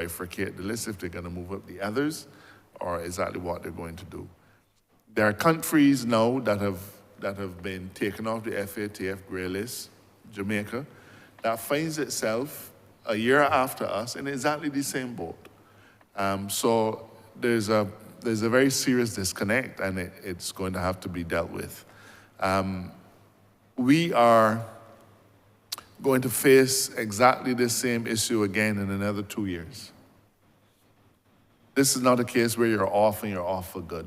bifurcate the list, if they're going to move up the others, or exactly what they're going to do. There are countries now that have been taken off the FATF grey list, Jamaica, that finds itself a year after us in exactly the same boat. So there's a very serious disconnect, and it's going to have to be dealt with. We are going to face exactly the same issue again in another 2 years. This is not a case where you're off and you're off for good.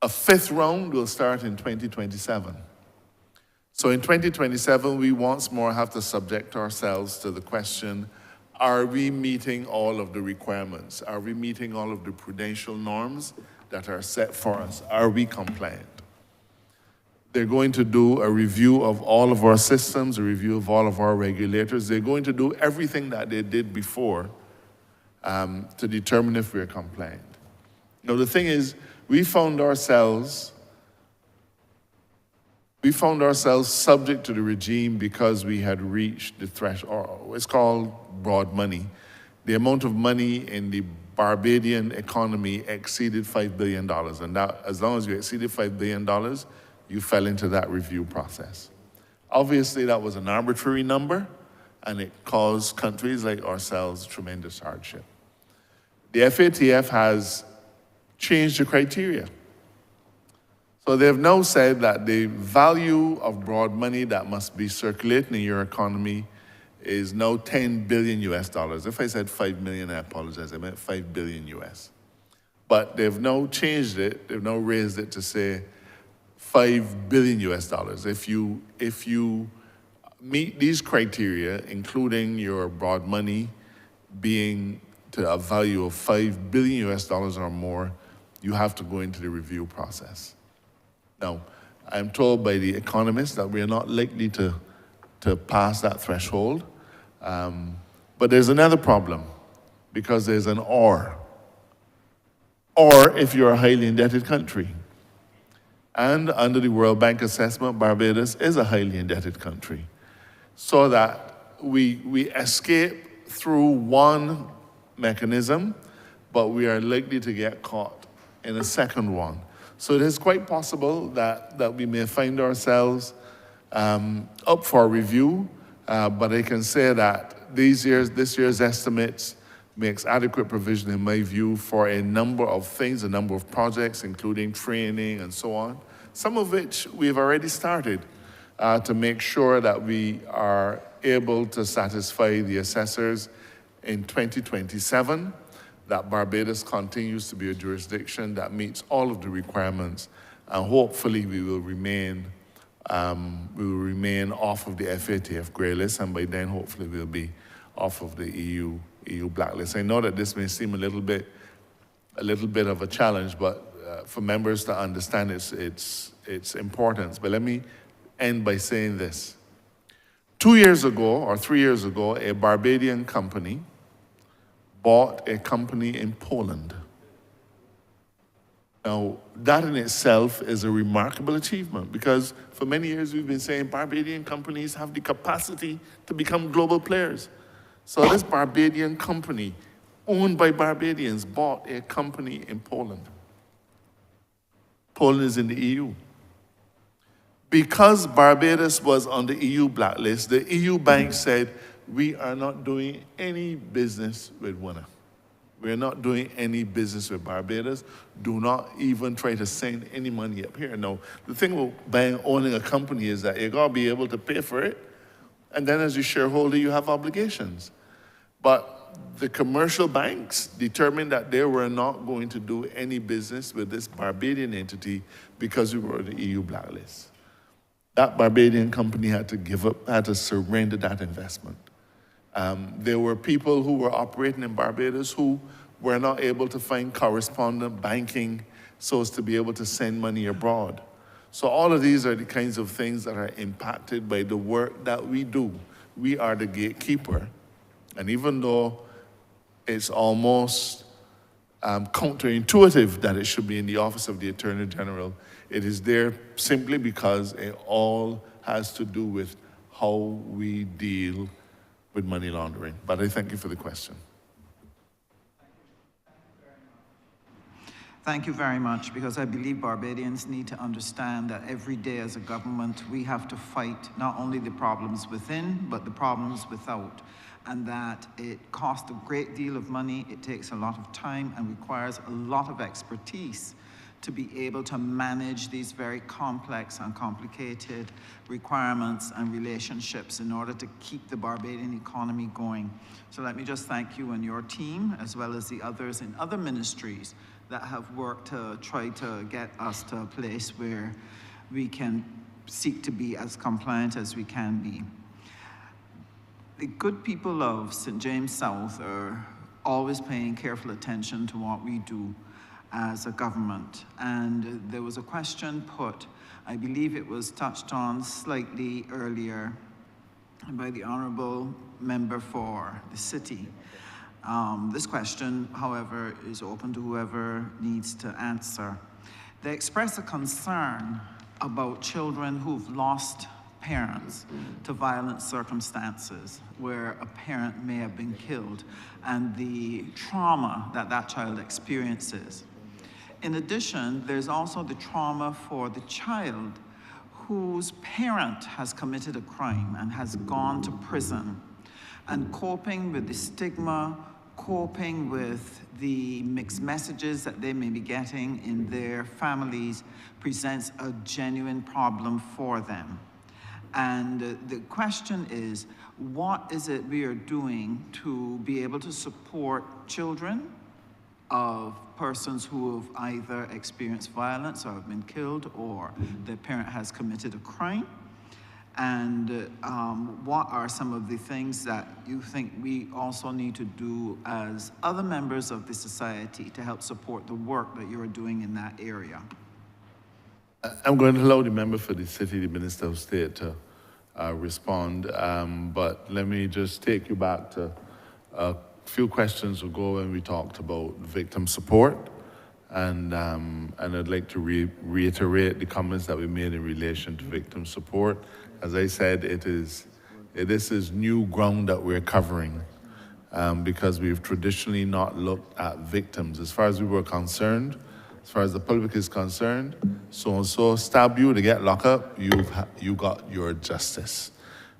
A fifth round will start in 2027. So in 2027, we once more have to subject ourselves to the question, are we meeting all of the requirements? Are we meeting all of the prudential norms that are set for us? Are we compliant? They're going to do a review of all of our systems, a review of all of our regulators. They're going to do everything that they did before to determine if we're compliant. Now, the thing is, we found ourselves subject to the regime because we had reached the threshold. It's called broad money. The amount of money in the Barbadian economy exceeded $5 billion. And that, as long as you exceeded $5 billion, you fell into that review process. Obviously, that was an arbitrary number, and it caused countries like ourselves tremendous hardship. The FATF has changed the criteria. So they've now said that the value of broad money that must be circulating in your economy is now 10 billion US dollars. If I said 5 million, I apologize, I meant 5 billion US. But they've now changed it, they've now raised it to say 5 billion US dollars. If you meet these criteria, including your broad money being to a value of 5 billion US dollars or more, you have to go into the review process. Now, I'm told by the economists that we are not likely to pass that threshold. But there's another problem, because there's an or if you're a highly indebted country. And under the World Bank assessment, Barbados is a highly indebted country. So that we escape through one mechanism, but we are likely to get caught in a second one. So it is quite possible that we may find ourselves up for review, but I can say that this year's estimates makes adequate provision, in my view, for a number of things, a number of projects, including training and so on, some of which we've already started to make sure that we are able to satisfy the assessors in 2027, that Barbados continues to be a jurisdiction that meets all of the requirements, and hopefully we will remain off of the FATF grey list, and by then hopefully we'll be off of the EU blacklist. I know that this may seem a little bit of a challenge, but for members to understand its importance. But let me end by saying this. 2 years ago, or 3 years ago, a Barbadian company bought a company in Poland. Now, that in itself is a remarkable achievement, because for many years we've been saying Barbadian companies have the capacity to become global players. So this Barbadian company, owned by Barbadians, bought a company in Poland. Poland is in the EU. Because Barbados was on the EU blacklist, the EU bank said, we are not doing any business with Winner. We're not doing any business with Barbados. Do not even try to send any money up here. Now, the thing with owning a company is that you gotta be able to pay for it, and then as a shareholder, you have obligations. But the commercial banks determined that they were not going to do any business with this Barbadian entity because we were on the EU blacklist. That Barbadian company had to give up, had to surrender that investment. There were people who were operating in Barbados who were not able to find correspondent banking so as to be able to send money abroad. So all of these are the kinds of things that are impacted by the work that we do. We are the gatekeeper. And even though it's almost counterintuitive that it should be in the Office of the Attorney General, it is there simply because it all has to do with how we deal with money laundering. But I thank you for the question. Thank you very much, because I believe Barbadians need to understand that every day as a government, we have to fight not only the problems within, but the problems without. And that it costs a great deal of money, it takes a lot of time, and requires a lot of expertise to be able to manage these very complex and complicated requirements and relationships in order to keep the Barbadian economy going. So let me just thank you and your team, as well as the others in other ministries that have worked to try to get us to a place where we can seek to be as compliant as we can be. The good people of St. James South are always paying careful attention to what we do as a government. And there was a question put, I believe it was touched on slightly earlier by the Honourable Member for the City. This question, however, is open to whoever needs to answer. They express a concern about children who've lost parents to violent circumstances where a parent may have been killed and the trauma that that child experiences. In addition, there's also the trauma for the child whose parent has committed a crime and has gone to prison, and coping with the stigma, coping with the mixed messages that they may be getting in their families presents a genuine problem for them. And the question is, what is it we are doing to be able to support children of persons who have either experienced violence or have been killed, or their parent has committed a crime? And what are some of the things that you think we also need to do as other members of the society to help support the work that you're doing in that area? I'm going to allow the member for the city, the Minister of State, to respond. But let me just take you back to a few questions ago when we talked about victim support. And I'd like to reiterate the comments that we made in relation to victim support. As I said, this is new ground that we're covering because we've traditionally not looked at victims. As far as we were concerned, as far as the public is concerned, so-and-so stabbed you to get locked up, you got your justice.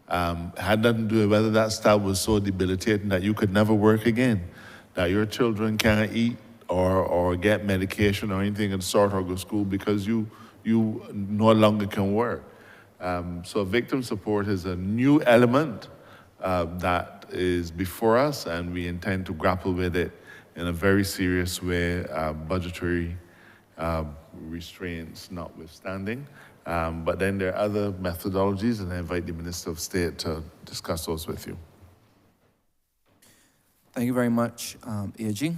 Had nothing to do with whether that stab was so debilitating that you could never work again, that your children can't eat or get medication or anything of the sort or go to school because you no longer can work. So victim support is a new element that is before us, and we intend to grapple with it in a very serious way, budgetary restraints notwithstanding. But then there are other methodologies, and I invite the Minister of State to discuss those with you. Thank you very much, AG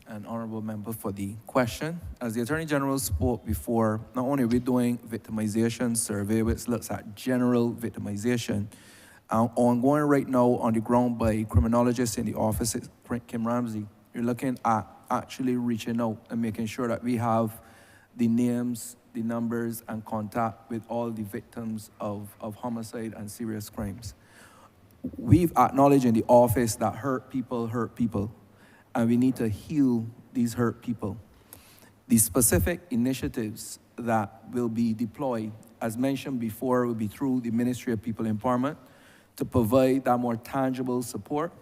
and Honourable Member, for the question. As the Attorney General spoke before, not only are we doing victimization survey, which looks at general victimization, ongoing right now on the ground by criminologists in the office, Kim Ramsey, you're looking at actually reaching out and making sure that we have the names, the numbers, and contact with all the victims of homicide and serious crimes. We've acknowledged in the office that hurt people, and we need to heal these hurt people. The specific initiatives that will be deployed, as mentioned before, will be through the Ministry of People Empowerment to provide that more tangible support,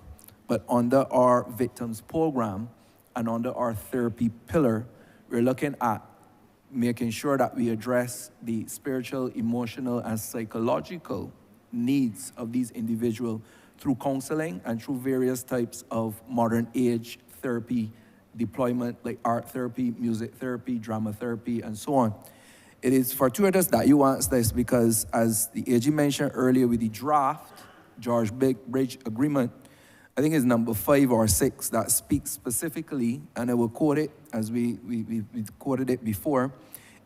but under our victims program and under our therapy pillar, we're looking at making sure that we address the spiritual, emotional, and psychological needs of these individuals through counseling and through various types of modern age therapy deployment, like art therapy, music therapy, drama therapy, and so on. It is fortuitous that you asked this because, as the AG mentioned earlier with the draft George Bridge Agreement, I think it's number 5 or 6 that speaks specifically, and I will quote it as we quoted it before: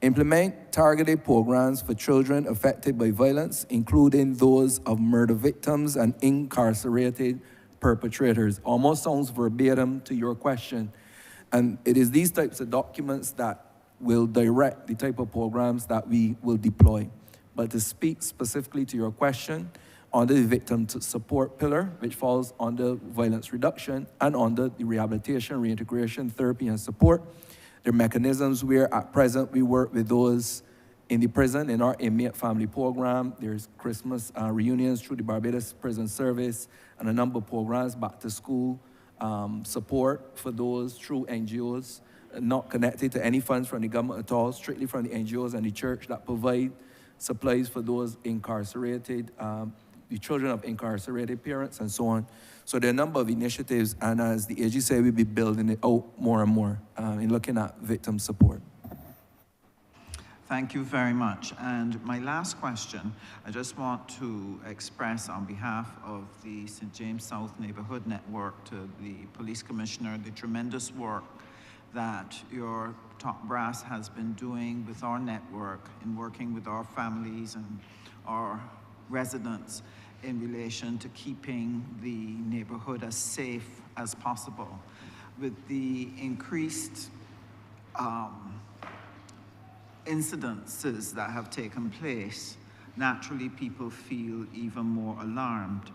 implement targeted programs for children affected by violence, including those of murder victims and incarcerated perpetrators. Almost sounds verbatim to your question. And it is these types of documents that will direct the type of programs that we will deploy. But to speak specifically to your question, under the victim support pillar, which falls under violence reduction, and under the rehabilitation, reintegration, therapy, and support. There are mechanisms where at present we work with those in the prison in our inmate family program. There's Christmas reunions through the Barbados Prison Service and a number of programs, back to school support for those through NGOs, not connected to any funds from the government at all, strictly from the NGOs and the church that provide supplies for those incarcerated, the children of incarcerated parents and so on. So there are a number of initiatives, and as the AG said, we'll be building it out more and more in looking at victim support. Thank you very much. And my last question, I just want to express on behalf of the St. James South Neighborhood Network to the Police Commissioner the tremendous work that your top brass has been doing with our network in working with our families and our residents in relation to keeping the neighborhood as safe as possible. With the increased incidences that have taken place, naturally people feel even more alarmed.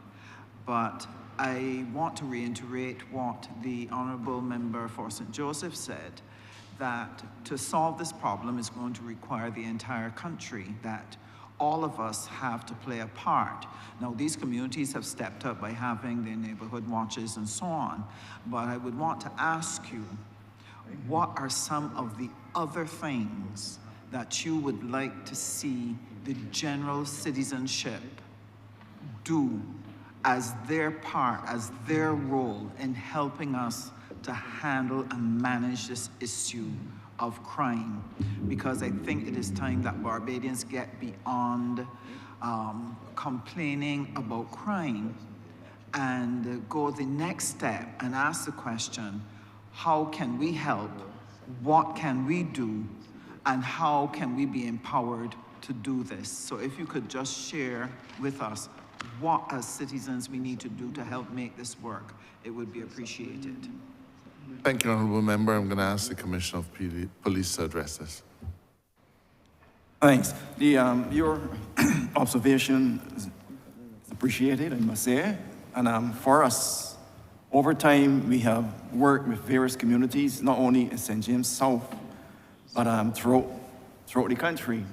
But I want to reiterate what the Honourable Member for St. Joseph said, that to solve this problem is going to require the entire country, that all of us have to play a part. Now, these communities have stepped up by having their neighborhood watches and so on, but I would want to ask you, what are some of the other things that you would like to see the general citizenship do as their part, as their role in helping us to handle and manage this issue of crime? Because I think it is time that Barbadians get beyond complaining about crime and go the next step and ask the question, how can we help? What can we do? And how can we be empowered to do this? So if you could just share with us what as citizens we need to do to help make this work, it would be appreciated. Thank you, Honourable Member. I'm going to ask the Commissioner of Police to address this. Thanks. Your observation is appreciated, I must say. And for us, over time, we have worked with various communities, not only in St. James South, but throughout the country.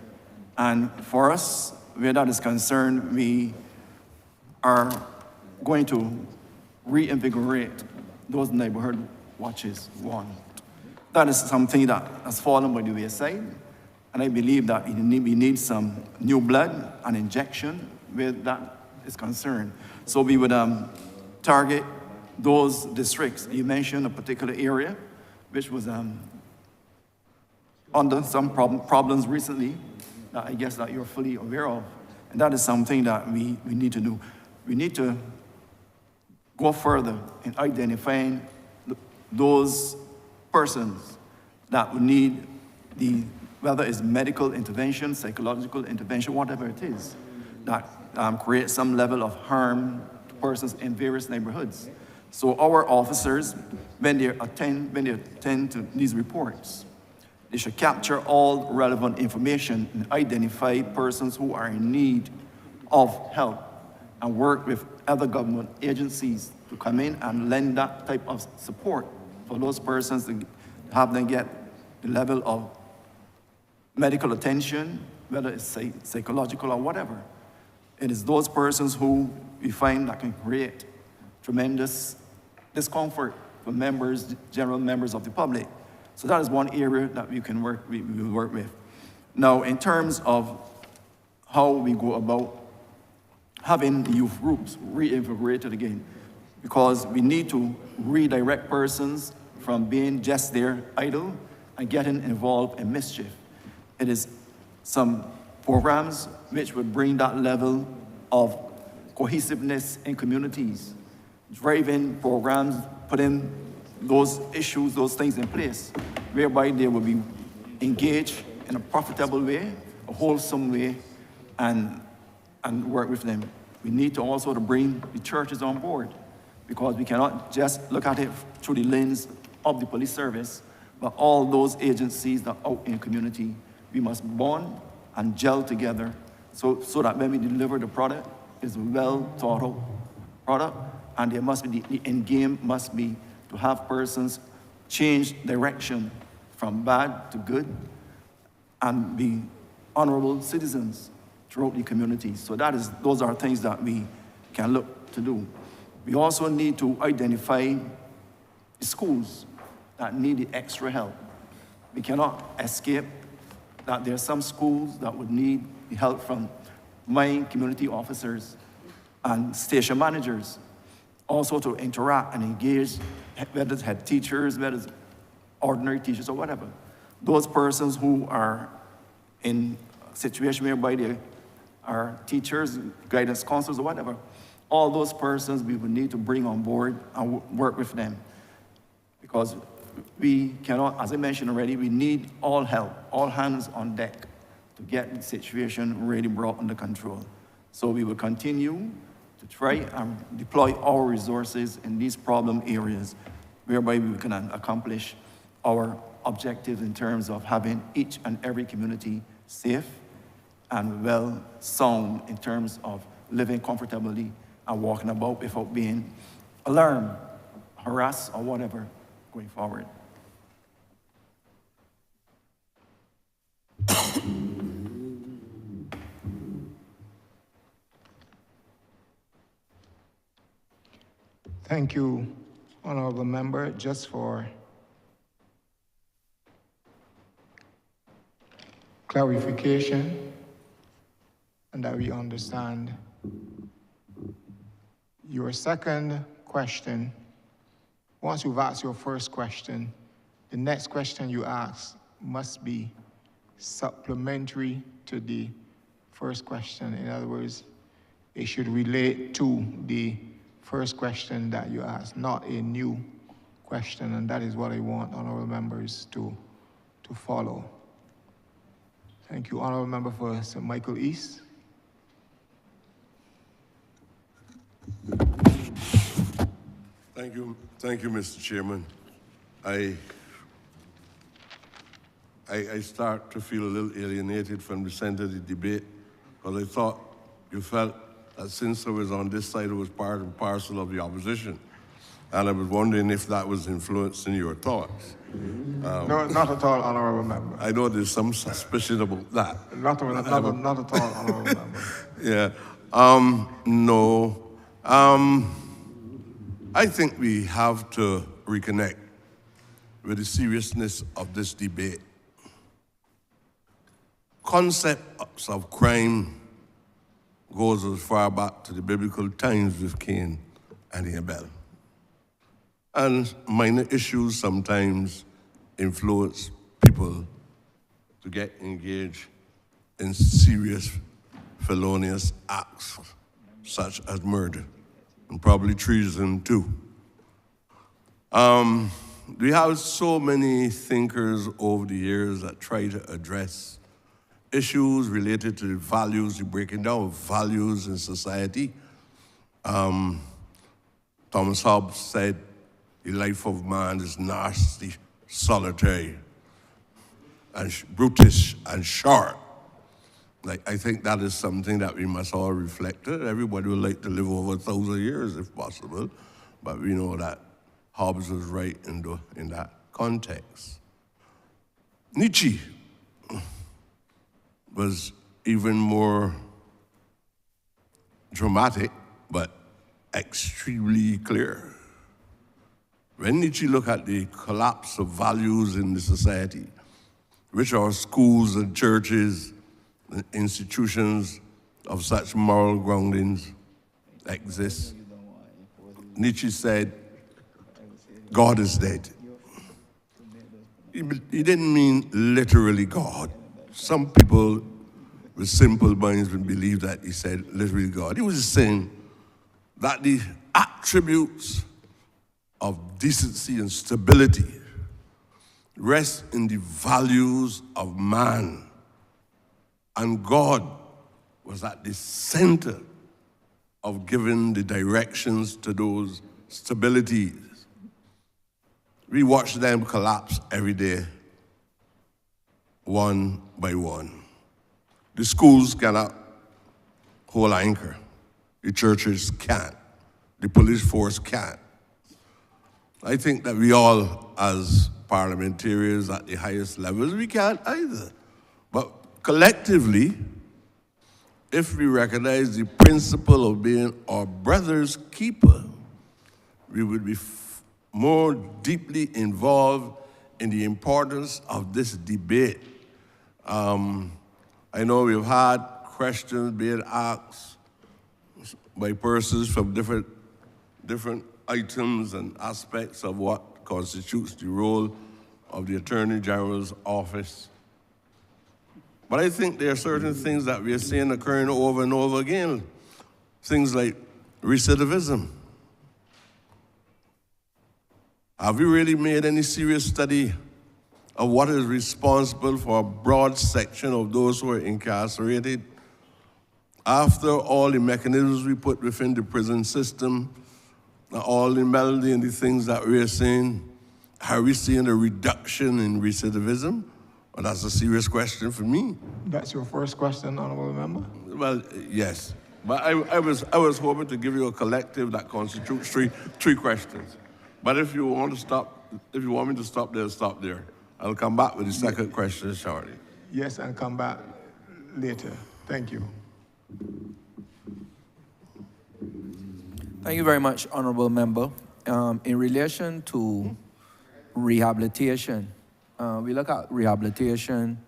And for us, where that is concerned, we are going to reinvigorate those neighborhood watches. One, that is something that has fallen by the wayside, and I believe that we need some new blood and injection where that is concerned. So we would target those districts. You mentioned a particular area, which was under some problems recently, that I guess that you're fully aware of, and that is something that we need to do. We need to go further in identifying those persons that would need whether it's medical intervention, psychological intervention, whatever it is, that creates some level of harm to persons in various neighborhoods. So our officers, when they attend to these reports, they should capture all relevant information and identify persons who are in need of help and work with other government agencies to come in and lend that type of support for those persons to have them get the level of medical attention, whether it's psychological or whatever. It is those persons who we find that can create tremendous discomfort for general members of the public. So that is one area that we will work with. Now, in terms of how we go about having the youth groups reinvigorated again, because we need to redirect persons from being just there idle and getting involved in mischief. It is some programs which would bring that level of cohesiveness in communities, driving programs, putting those issues, those things in place, whereby they will be engaged in a profitable way, a wholesome way, and work with them. We need to also to bring the churches on board, because we cannot just look at it through the lens of the police service, but all those agencies that are out in the community, we must bond and gel together so that when we deliver the product, is a well thought out product, and there must be, the end game must be to have persons change direction from bad to good and be honorable citizens throughout the community. So those are things that we can look to do. We also need to identify schools that need the extra help. We cannot escape that there are some schools that would need the help from mine community officers and station managers, also to interact and engage, whether it's head teachers, whether it's ordinary teachers or whatever. Those persons who are in a situation whereby they are teachers, guidance counselors or whatever, all those persons we would need to bring on board and work with them. Because we cannot, as I mentioned already, we need all help, all hands on deck to get the situation really brought under control. So we will continue to try and deploy our resources in these problem areas whereby we can accomplish our objectives in terms of having each and every community safe and well sound in terms of living comfortably and walking about without being alarmed, harassed, or whatever going forward. Thank you, Honourable Member. Just for clarification and that we understand, your second question, once you've asked your first question, the next question you ask must be supplementary to the first question. In other words, it should relate to the first question that you asked, not a new question, and that is what I want honourable members to follow. Thank you. Honourable Member for St. Michael East. Thank you, Mr. Chairman. I start to feel a little alienated from the center of the debate, because I thought you felt that since I was on this side, it was part and parcel of the opposition. And I was wondering if that was influencing your thoughts. No, not at all, Honourable Member. I know there's some suspicion about that. Not at all, Honourable Member. Yeah. No. I think we have to reconnect with the seriousness of this debate. Concepts of crime goes as far back to the biblical times with Cain and Abel. And minor issues sometimes influence people to get engaged in serious felonious acts, such as murder, and probably treason too. We have so many thinkers over the years that try to address issues related to the values, the breaking down of values in society. Thomas Hobbes said, the life of man is nasty, solitary, and brutish and short. I think that is something that we must all reflect on. Everybody would like to live over 1,000 years if possible, but we know that Hobbes was right in that context. Nietzsche was even more dramatic, but extremely clear. When Nietzsche looked at the collapse of values in the society, which are schools and churches, and institutions of such moral groundings exist, Nietzsche said, God is dead. He didn't mean literally God. Some people with simple minds would believe that he said literally God. He was saying that the attributes of decency and stability rest in the values of man. And God was at the center of giving the directions to those stabilities. We watch them collapse every day, one by one. The schools cannot hold anchor. The churches can't. The police force can't. I think that we all, as parliamentarians at the highest levels, we can't either. But collectively, if we recognize the principle of being our brother's keeper, we would be more deeply involved in the importance of this debate. I know we've had questions being asked by persons from different items and aspects of what constitutes the role of the Attorney General's office. But I think there are certain things that we are seeing occurring over and over again. Things like recidivism. Have we really made any serious study of what is responsible for a broad section of those who are incarcerated? After all the mechanisms we put within the prison system, all the melody and the things that we are seeing, are we seeing a reduction in recidivism? Well, that's a serious question for me. That's your first question, Honourable Member? Well, yes. But I was hoping to give you a collective that constitutes three questions. But if you want me to stop there, stop there. I'll come back with the second question shortly. Yes, and come back later. Thank you. Thank you very much, Honourable Member. In relation to rehabilitation, we look at rehabilitation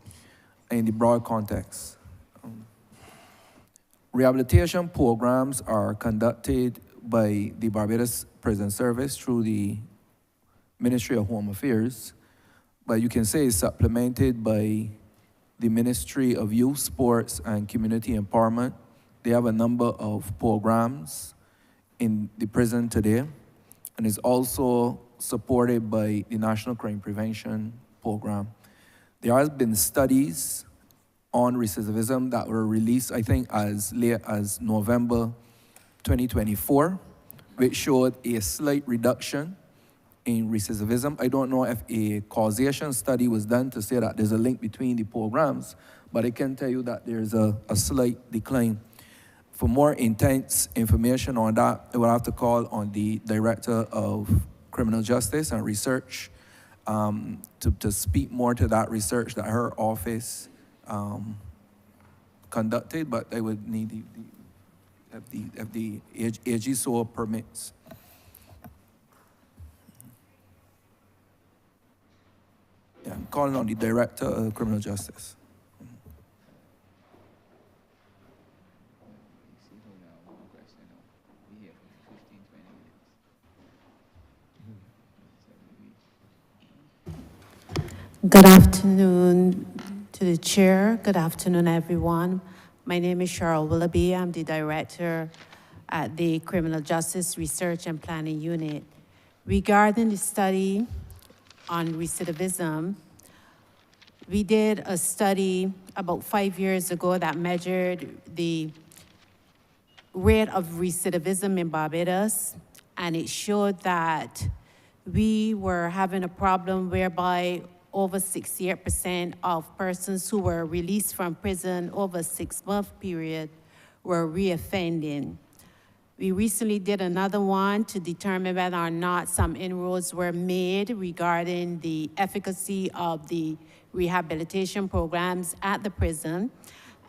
in the broad context. Rehabilitation programs are conducted by the Barbados Prison Service through the Ministry of Home Affairs, but you can say it's supplemented by the Ministry of Youth, Sports, and Community Empowerment. They have a number of programs in the prison today, and is also supported by the National Crime Prevention Program. There has been studies on recidivism that were released, I think, as late as November 2024, which showed a slight reduction in recidivism. I don't know if a causation study was done to say that there's a link between the programs, but I can tell you that there's a slight decline. For more intense information on that, I will have to call on the Director of Criminal Justice and Research to speak more to that research that her office conducted, but I would need if the AG so permits. Yeah, I'm calling on the Director of Criminal Justice. Good afternoon to the chair. Good afternoon, everyone. My name is Cheryl Willoughby. I'm the director at the Criminal Justice Research and Planning Unit. Regarding the study on recidivism, we did a study about 5 years ago that measured the rate of recidivism in Barbados, and it showed that we were having a problem whereby over 68% of persons who were released from prison over a 6-month period were reoffending. We recently did another one to determine whether or not some inroads were made regarding the efficacy of the rehabilitation programs at the prison.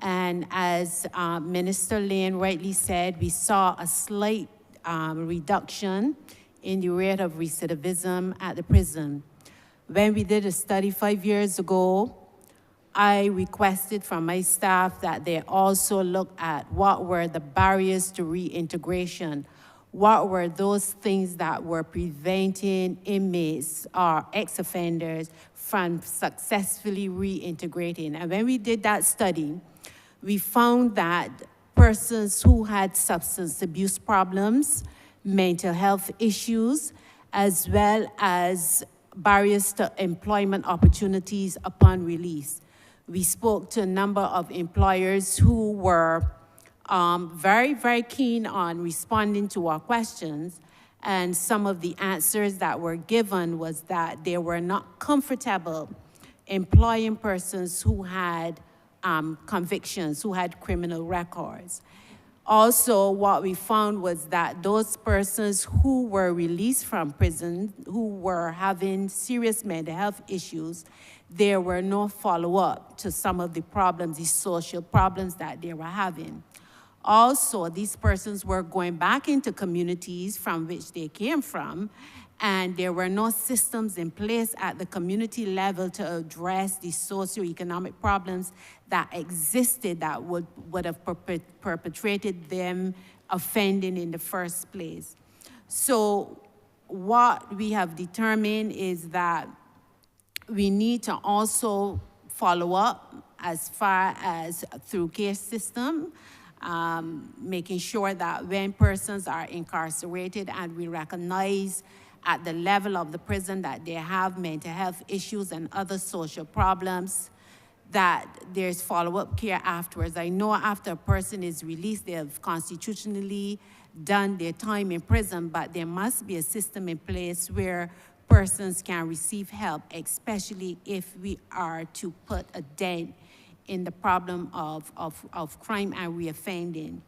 And as Minister Lane rightly said, we saw a slight reduction in the rate of recidivism at the prison. When we did a study 5 years ago, I requested from my staff that they also look at what were the barriers to reintegration. What were those things that were preventing inmates or ex-offenders from successfully reintegrating? And when we did that study, we found that persons who had substance abuse problems, mental health issues, as well as barriers to employment opportunities upon release. We spoke to a number of employers who were very, very keen on responding to our questions, and some of the answers that were given was that they were not comfortable employing persons who had convictions, who had criminal records. Also, what we found was that those persons who were released from prison, who were having serious mental health issues, there were no follow-up to some of the problems, the social problems that they were having. Also, these persons were going back into communities from which they came from, and there were no systems in place at the community level to address the socioeconomic problems that existed that would have perpetrated them offending in the first place. So what we have determined is that we need to also follow up as far as through care system, making sure that when persons are incarcerated and we recognize at the level of the prison that they have mental health issues and other social problems, that there's follow-up care afterwards. I know after a person is released, they have constitutionally done their time in prison, but there must be a system in place where persons can receive help, especially if we are to put a dent in the problem of crime and reoffending.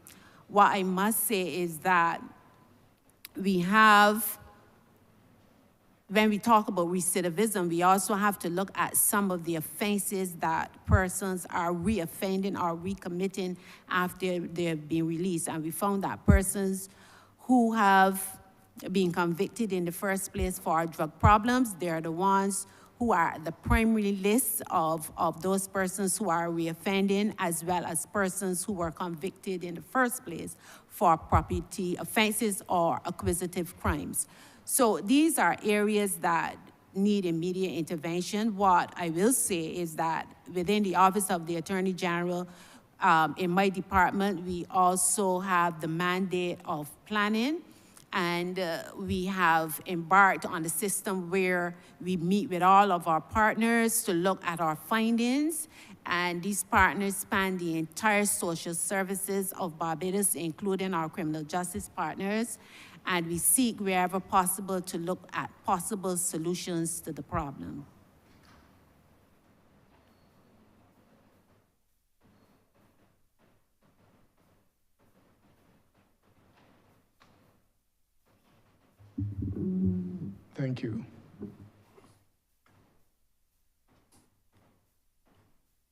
What I must say is that we have, when we talk about recidivism, we also have to look at some of the offenses that persons are reoffending or recommitting after they've been released. And we found that persons who have been convicted in the first place for drug problems, they're the ones who are at the primary list of those persons who are reoffending, as well as persons who were convicted in the first place for property offenses or acquisitive crimes. So these are areas that need immediate intervention. What I will say is that within the Office of the Attorney General, in my department, we also have the mandate of planning, and we have embarked on a system where we meet with all of our partners to look at our findings, and these partners span the entire social services of Barbados, including our criminal justice partners, and we seek wherever possible to look at possible solutions to the problem. Thank you.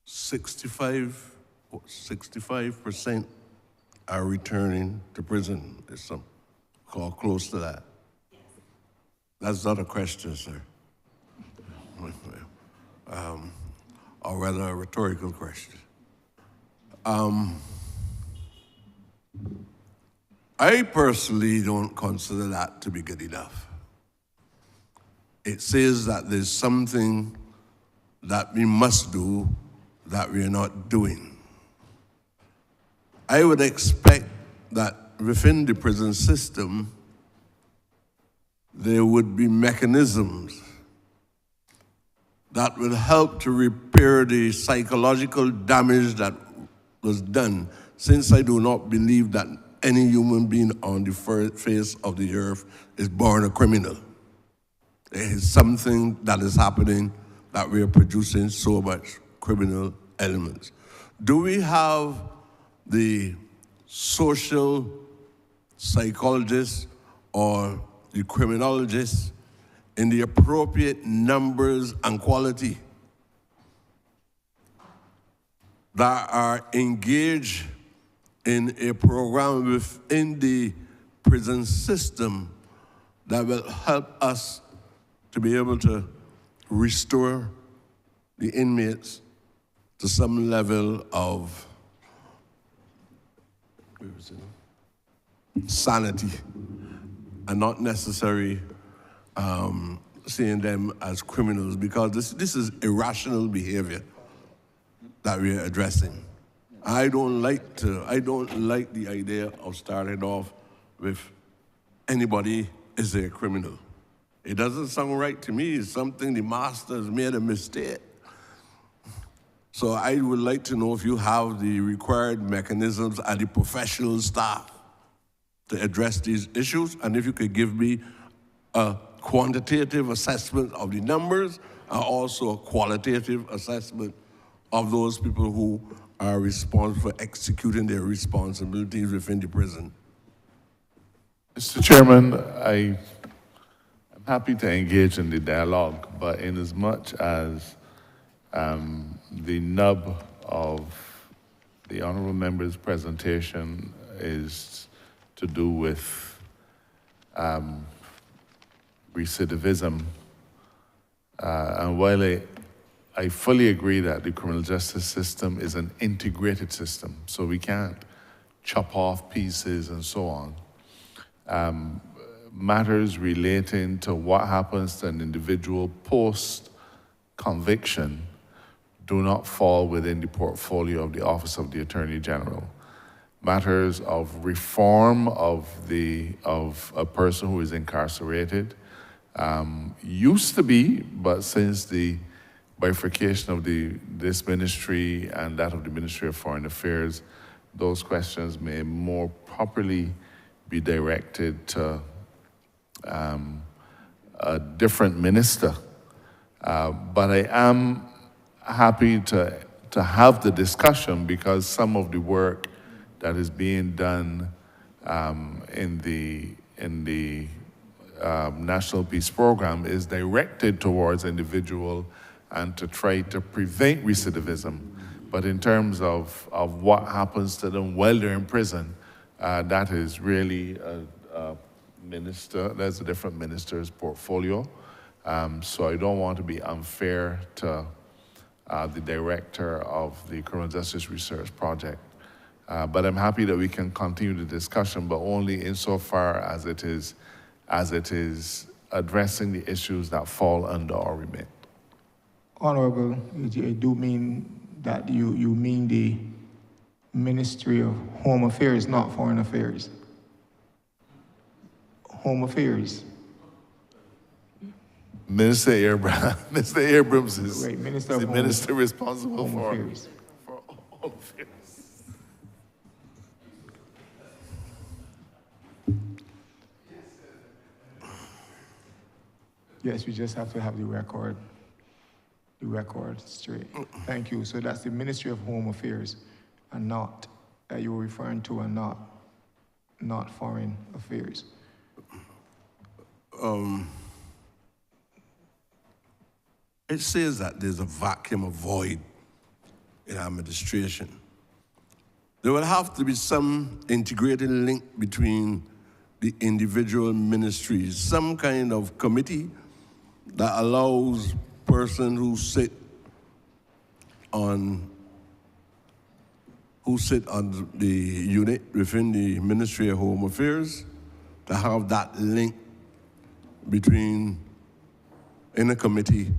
65% are returning to prison. There's some call close to that. That's not a question, sir. Or rather a rhetorical question. I personally don't consider that to be good enough. It says that there's something that we must do that we are not doing. I would expect that within the prison system, there would be mechanisms that will help to repair the psychological damage that was done, since I do not believe that any human being on the face of the earth is born a criminal. There is something that is happening that we are producing so much criminal elements. Do we have the social psychologists or the criminologists in the appropriate numbers and quality that are engaged in a program within the prison system that will help us to be able to restore the inmates to some level of sanity and not necessarily seeing them as criminals, because this is irrational behavior that we're addressing. I don't like the idea of starting off with anybody is a criminal. It doesn't sound right to me. It's something the master has made a mistake. So I would like to know if you have the required mechanisms and the professional staff to address these issues, and if you could give me a quantitative assessment of the numbers and also a qualitative assessment of those people who are responsible for executing their responsibilities within the prison. Mr. Chairman, I'm happy to engage in the dialogue, but in as much as the nub of the honourable member's presentation is to do with recidivism, and while I fully agree that the criminal justice system is an integrated system, so we can't chop off pieces and so on. Matters relating to what happens to an individual post-conviction do not fall within the portfolio of the Office of the Attorney General. Matters of reform of a person who is incarcerated used to be, but since the bifurcation of this ministry and that of the Ministry of Foreign Affairs, those questions may more properly be directed to a different minister. But I am happy to have the discussion because some of the work that is being done in the National Peace Program is directed towards individual and to try to prevent recidivism. But in terms of what happens to them while they're in prison, that is really that's a different minister's portfolio. So I don't want to be unfair to the director of the Criminal Justice Research Project. But I'm happy that we can continue the discussion, but only insofar as it is addressing the issues that fall under our remit. Honourable, I do mean that you mean the Ministry of Home Affairs, not Foreign Affairs. Home Affairs. Minister Abrams is Right, Minister the of Home minister responsible Home for Affairs. Home Affairs. Yes, we just have to have the record straight. Thank you. So that's the Ministry of Home Affairs, and not that you were referring to, and not Foreign Affairs. It says that there's a vacuum, a void in administration. There will have to be some integrated link between the individual ministries, some kind of committee that allows persons who sit on the unit within the Ministry of Home Affairs to have that link in a committee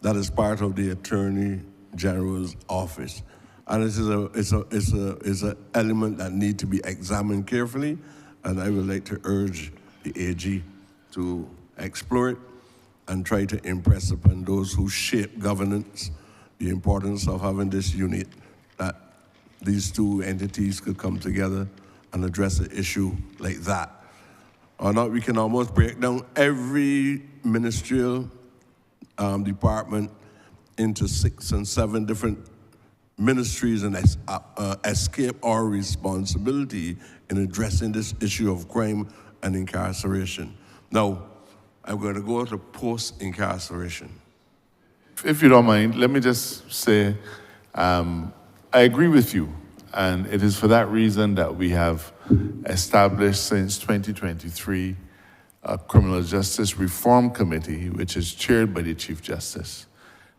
that is part of the Attorney General's office. And it's an element that needs to be examined carefully, and I would like to urge the AG to explore it and try to impress upon those who shape governance the importance of having this unit, that these two entities could come together and address an issue like that. Or not, we can almost break down every ministerial department into 6 and 7 different ministries and escape our responsibility in addressing this issue of crime and incarceration. Now, I'm going to go to post-incarceration. If you don't mind, let me just say, I agree with you, and it is for that reason that we have established since 2023 a Criminal Justice Reform Committee, which is chaired by the Chief Justice.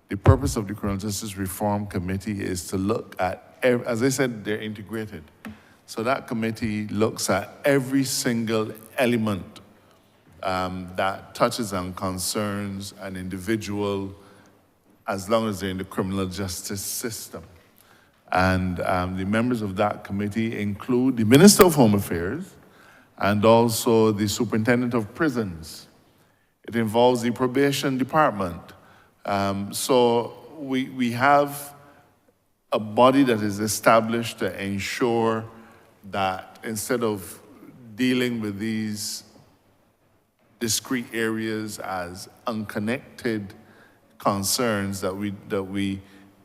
The purpose of the Criminal Justice Reform Committee is to look at, as I said, they're integrated. So that committee looks at every single element that touches and concerns an individual as long as they're in the criminal justice system. And the members of that committee include the Minister of Home Affairs and also the Superintendent of Prisons. It involves the Probation Department. So we have a body that is established to ensure that instead of dealing with these discrete areas as unconnected concerns, that we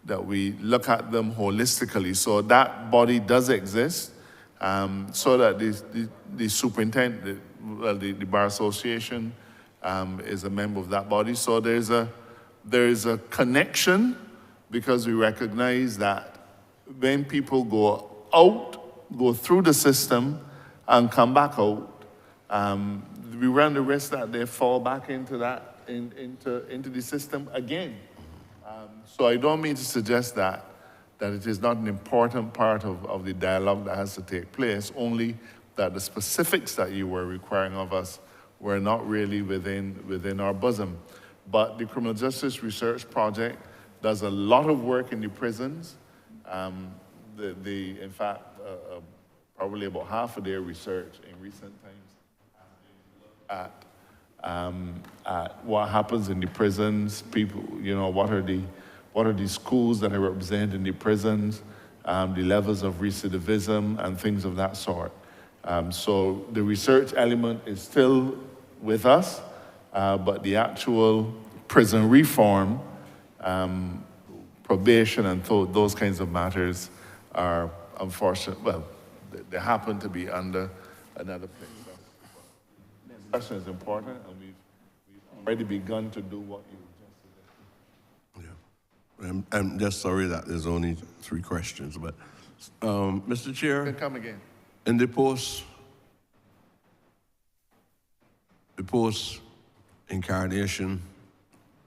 look at them holistically. So that body does exist, so that the superintendent, the Bar Association is a member of that body. So there is a connection, because we recognize that when people go through the system and come back out, we run the risk that they fall back into the system again. So I don't mean to suggest that it is not an important part of the dialogue that has to take place, only that the specifics that you were requiring of us were not really within our bosom. But the Criminal Justice Research Project does a lot of work in the prisons. In fact, probably about half of their research in recent times at what happens in the prisons. People, what are the schools that are represented in the prisons, the levels of recidivism and things of that sort. So the research element is still with us, but the actual prison reform, probation and those kinds of matters are unfortunate. Well, they happen to be under another place. This question is important, and we've already begun to do what you just suggested. Yeah. I'm just sorry that there's only 3 questions, but Mr. Chair. You can come again. In the post-incarnation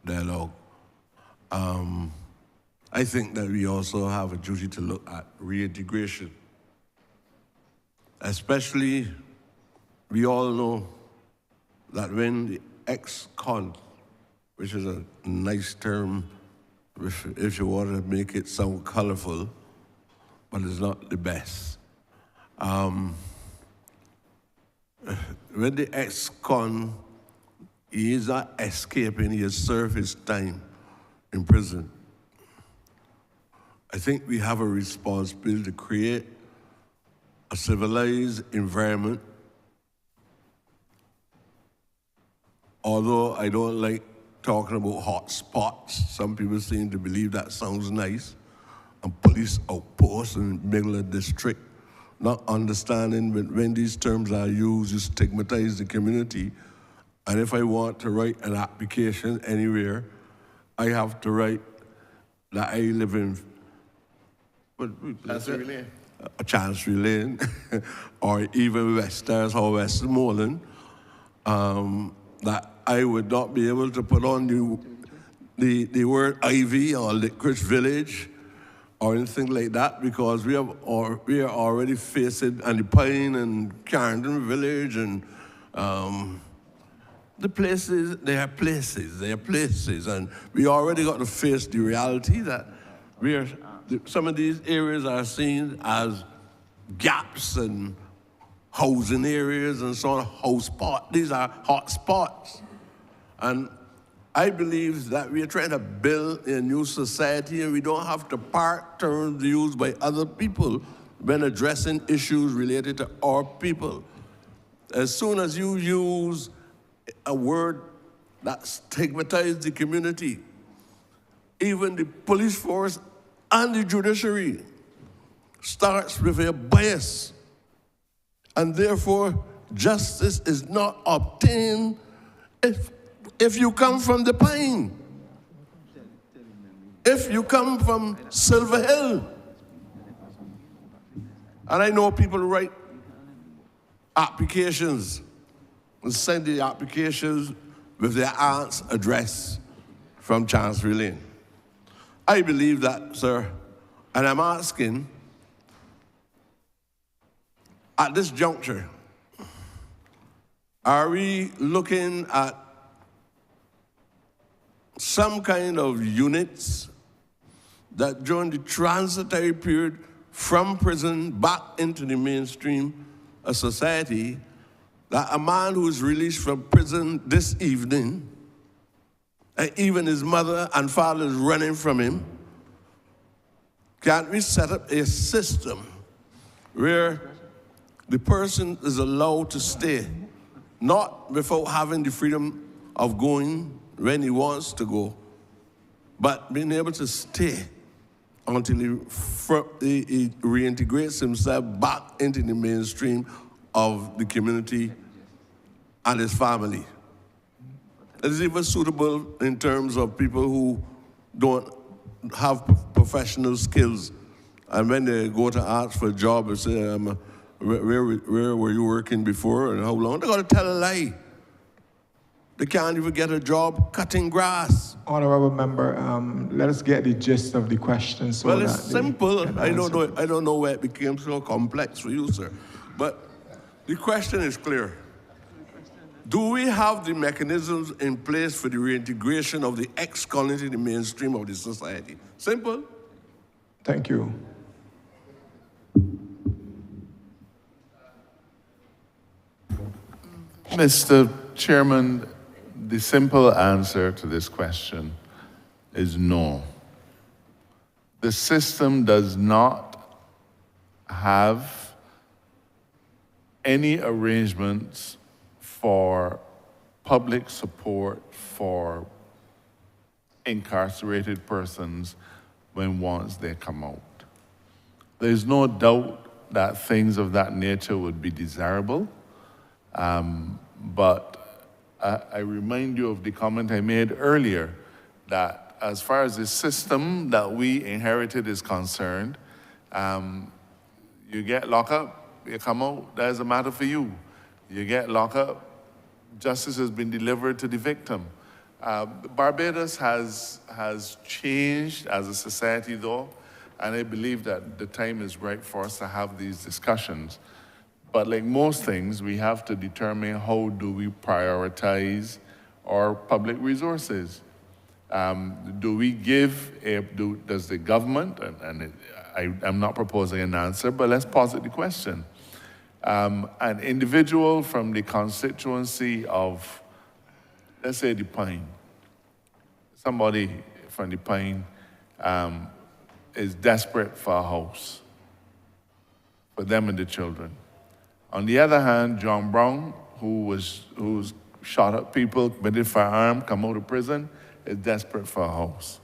dialogue, I think that we also have a duty to look at reintegration. Especially, we all know that when the ex-con, which is a nice term if you want to make it sound colorful, but it's not the best. When the ex-con, he is not escaping, he has served his time in prison. I think we have a responsibility to create a civilized environment. Although I don't like talking about hot spots, some people seem to believe that sounds nice, and police outposts in Midland District, not understanding when these terms are used, you stigmatize the community. And if I want to write an application anywhere, I have to write that I live in Chancery Lane. Chancery Lane, or even Westers or Westmoreland, that I would not be able to put on the word Ivy or Licorice Village or anything like that, because we are already facing and the Pine and Carrington Village and the places, they are places, and we already got to face the reality that some of these areas are seen as gaps and housing areas and so on, these are hot spots. And I believe that we are trying to build a new society, and we don't have to park terms used by other people when addressing issues related to our people. As soon as you use a word that stigmatizes the community, even the police force and the judiciary starts with a bias, and therefore justice is not obtained if you come from the Pine, if you come from Silver Hill. And I know people write applications and send the applications with their aunt's address from Chancery Lane. I believe that, sir, and I'm asking, at this juncture, are we looking at some kind of units that during the transitory period from prison back into the mainstream of society, that a man who is released from prison this evening, and even his mother and father is running from him, can't we set up a system where the person is allowed to stay, not without having the freedom of going when he wants to go, but being able to stay until he reintegrates himself back into the mainstream of the community and his family. It is even suitable in terms of people who don't have professional skills. And when they go to ask for a job and say, where were you working before and how long? They're going to tell a lie. They can't even get a job cutting grass. Honourable member, let us get the gist of the question. So Well, it's that simple. they can answer. I don't know why it became so complex for you, sir. But the question is clear. Do we have the mechanisms in place for the reintegration of the ex-con into the mainstream of the society? Simple. Thank you. Mr. Chairman, the simple answer to this question is no. The system does not have any arrangements for public support for incarcerated persons once they come out. There's no doubt that things of that nature would be desirable, but I remind you of the comment I made earlier that as far as the system that we inherited is concerned, you get locked up, you come out, that's a matter for you. You get locked up, justice has been delivered to the victim. Barbados has changed as a society though, and I believe that the time is right for us to have these discussions. But like most things, we have to determine how do we prioritize our public resources. Do we give, does the government, I'm not proposing an answer, but let's posit the question. An individual from the constituency of, let's say, the Pine, somebody from the Pine is desperate for a house for them and the children. On the other hand, John Brown, who's shot at people, committed firearm, come out of prison, is desperate for a house.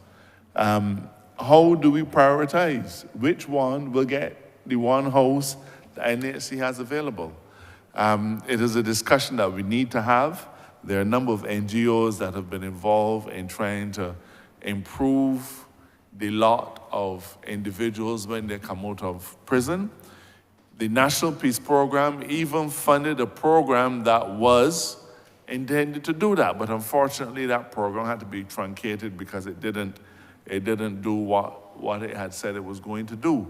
How do we prioritize? Which one will get the one house the NHC has available? It is a discussion that we need to have. There are a number of NGOs that have been involved in trying to improve the lot of individuals when they come out of prison. The National Peace Program even funded a program that was intended to do that, but unfortunately that program had to be truncated because it didn't do what it had said it was going to do.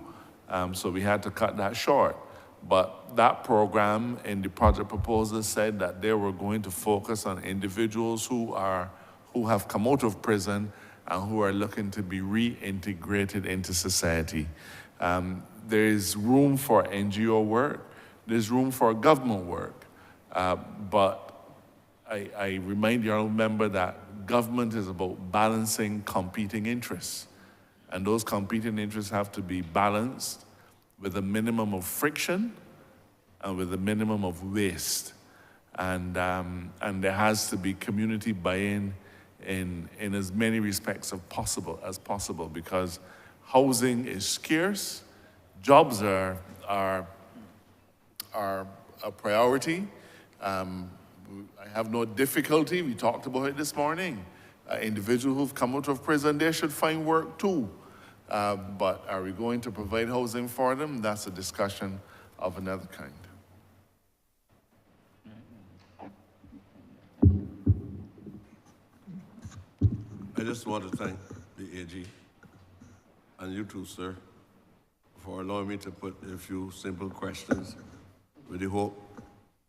So we had to cut that short. But that program in the project proposal said that they were going to focus on individuals who have come out of prison and who are looking to be reintegrated into society. There is room for NGO work, there's room for government work, but I remind the honourable member that government is about balancing competing interests, and those competing interests have to be balanced with a minimum of friction and with a minimum of waste, and there has to be community buy-in in as many respects as possible, because housing is scarce. Jobs are a priority. I have no difficulty, we talked about it this morning. Individuals who've come out of prison, they should find work too. But are we going to provide housing for them? That's a discussion of another kind. I just want to thank the AG and you too, sir, for allowing me to put a few simple questions with the hope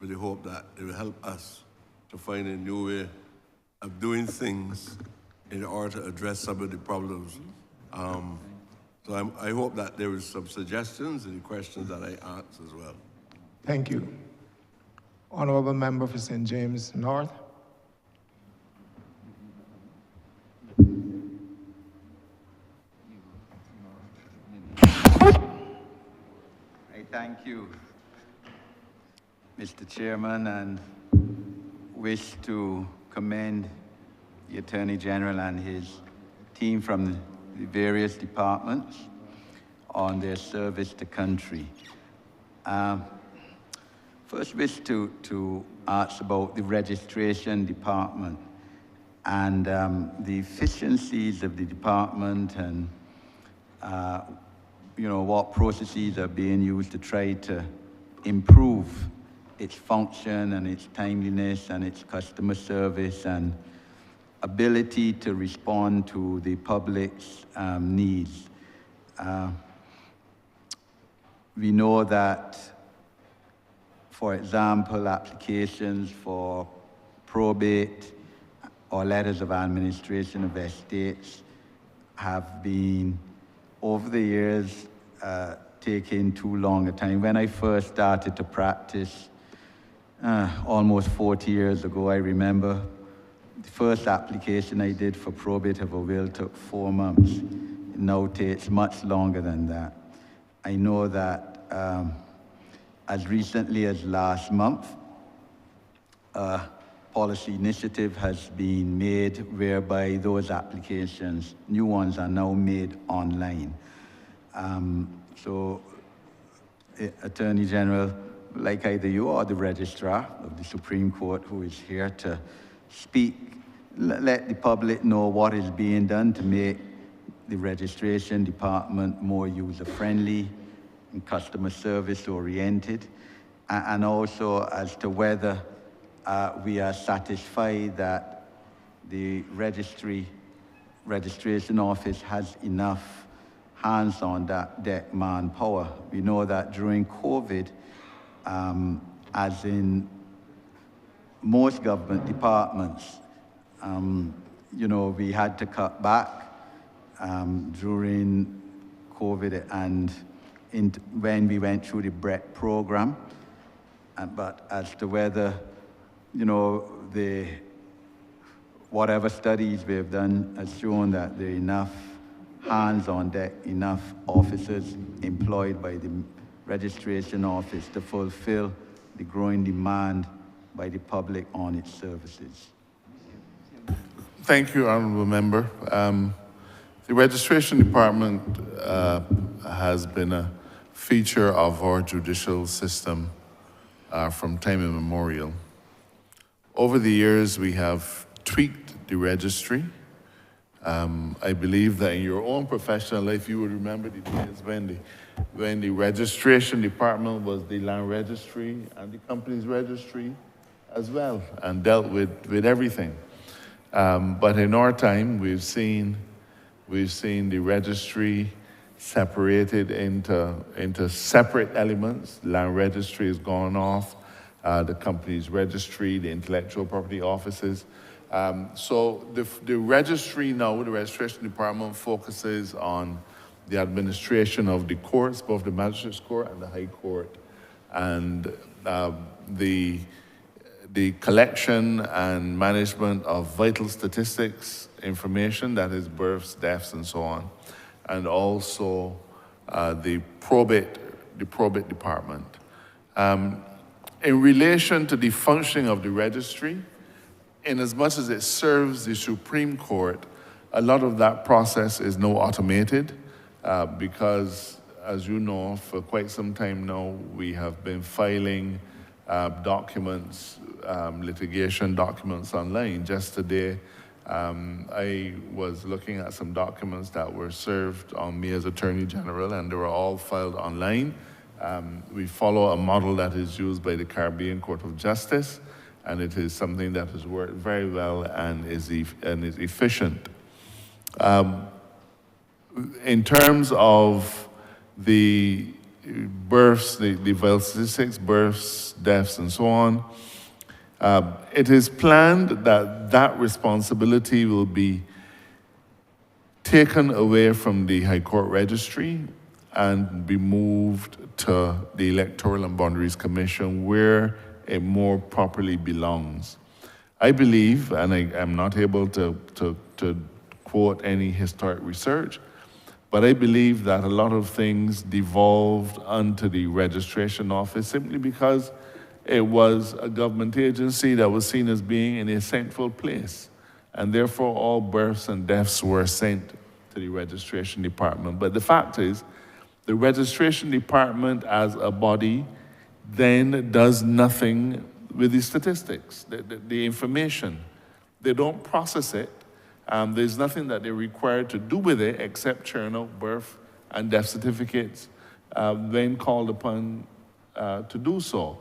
that it will help us to find a new way of doing things in order to address some of the problems. So I hope that there was some suggestions in the questions that I asked as well. Thank you. Honourable member for St. James North. Thank you, Mr. Chairman, and wish to commend the Attorney General and his team from the various departments on their service to country. First, wish to ask about the registration department and the efficiencies of the department and what processes are being used to try to improve its function and its timeliness and its customer service and ability to respond to the public's needs. We know that, for example, applications for probate or letters of administration of estates have been, over the years, taking too long a time. When I first started to practice, almost 40 years ago, I remember the first application I did for probate of a will took 4 months. It now takes much longer than that. I know that as recently as last month, a policy initiative has been made whereby those applications, new ones, are now made online. So, Attorney General, like either you or the Registrar of the Supreme Court, who is here to speak, let the public know what is being done to make the registration department more user-friendly and customer service-oriented, and also as to whether we are satisfied that the registration office has enough hands on that deck manpower. We know that during COVID, as in most government departments, we had to cut back during COVID and when we went through the BREC program. But as to whether, whatever studies we have done has shown that there are enough hands on deck, enough officers employed by the registration office to fulfill the growing demand by the public on its services. Thank you, Honourable Member. The registration department has been a feature of our judicial system from time immemorial. Over the years, we have tweaked the registry. I believe that in your own professional life, you would remember the days when the registration department was the land registry and the company's registry as well, and dealt with everything. But in our time, we've seen the registry separated into separate elements. Land registry has gone off, the company's registry, the intellectual property offices. So the registry now, the registration department focuses on the administration of the courts, both the Magistrates Court and the High Court, and the collection and management of vital statistics information, that is births, deaths, and so on, and also the probate department. In relation to the functioning of the registry, in as much as it serves the Supreme Court, a lot of that process is now automated because, as you know, for quite some time now, we have been filing documents, litigation documents online. Just today, I was looking at some documents that were served on me as Attorney General, and they were all filed online. We follow a model that is used by the Caribbean Court of Justice, and it is something that has worked very well and is efficient. In terms of the births, the vital statistics, births, deaths, and so on, it is planned that that responsibility will be taken away from the High Court Registry and be moved to the Electoral and Boundaries Commission, where it more properly belongs. I believe, and I am not able to quote any historic research, but I believe that a lot of things devolved onto the registration office simply because it was a government agency that was seen as being in a central place, and therefore all births and deaths were sent to the registration department. But the fact is The registration department as a body then does nothing with the statistics, the information. They don't process it. There's nothing that they're required to do with it except churn out birth and death certificates when called upon to do so.